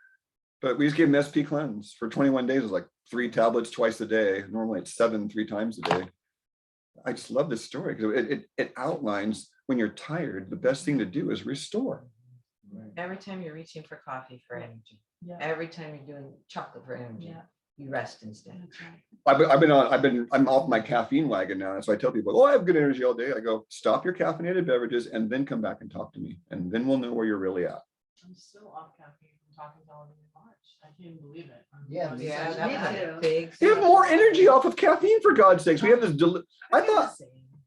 But we just gave him SP cleanse for 21 days. It was like 3 tablets twice a day. Normally it's 7 3 times a day. I just love this story because it outlines when you're tired, the best thing to do is restore. Every time you're reaching for coffee for energy, Yeah. every time you're doing chocolate for energy, Yeah. you rest instead. That's right. I'm off my caffeine wagon now. So I tell people, oh, I have good energy all day. I go, stop your caffeinated beverages and then come back and talk to me. And then we'll know where you're really at. I'm still off caffeine from talking to all of you in March. I can't even believe it. Yeah, I'm Yeah, so that's happy. a big. You have more energy off of caffeine, for God's sakes. We have this, I thought,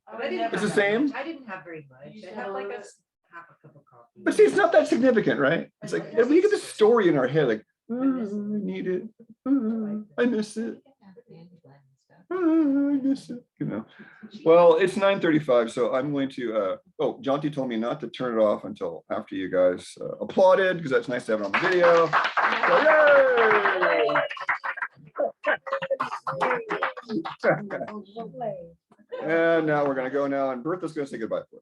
I would never it's the have same. much. I didn't have very much. You I had like should. half a cup of coffee. but see, it's not that significant, right? It's like, if we get this story in our head, like, oh, I need it. Oh, I miss it. I miss it, you know. Well, it's 9:35, so I'm going to, oh, Jonty told me not to turn it off until after you guys applauded, because that's nice to have it on the video. So, yay! And now we're gonna go now, and Bertha's gonna say goodbye for us.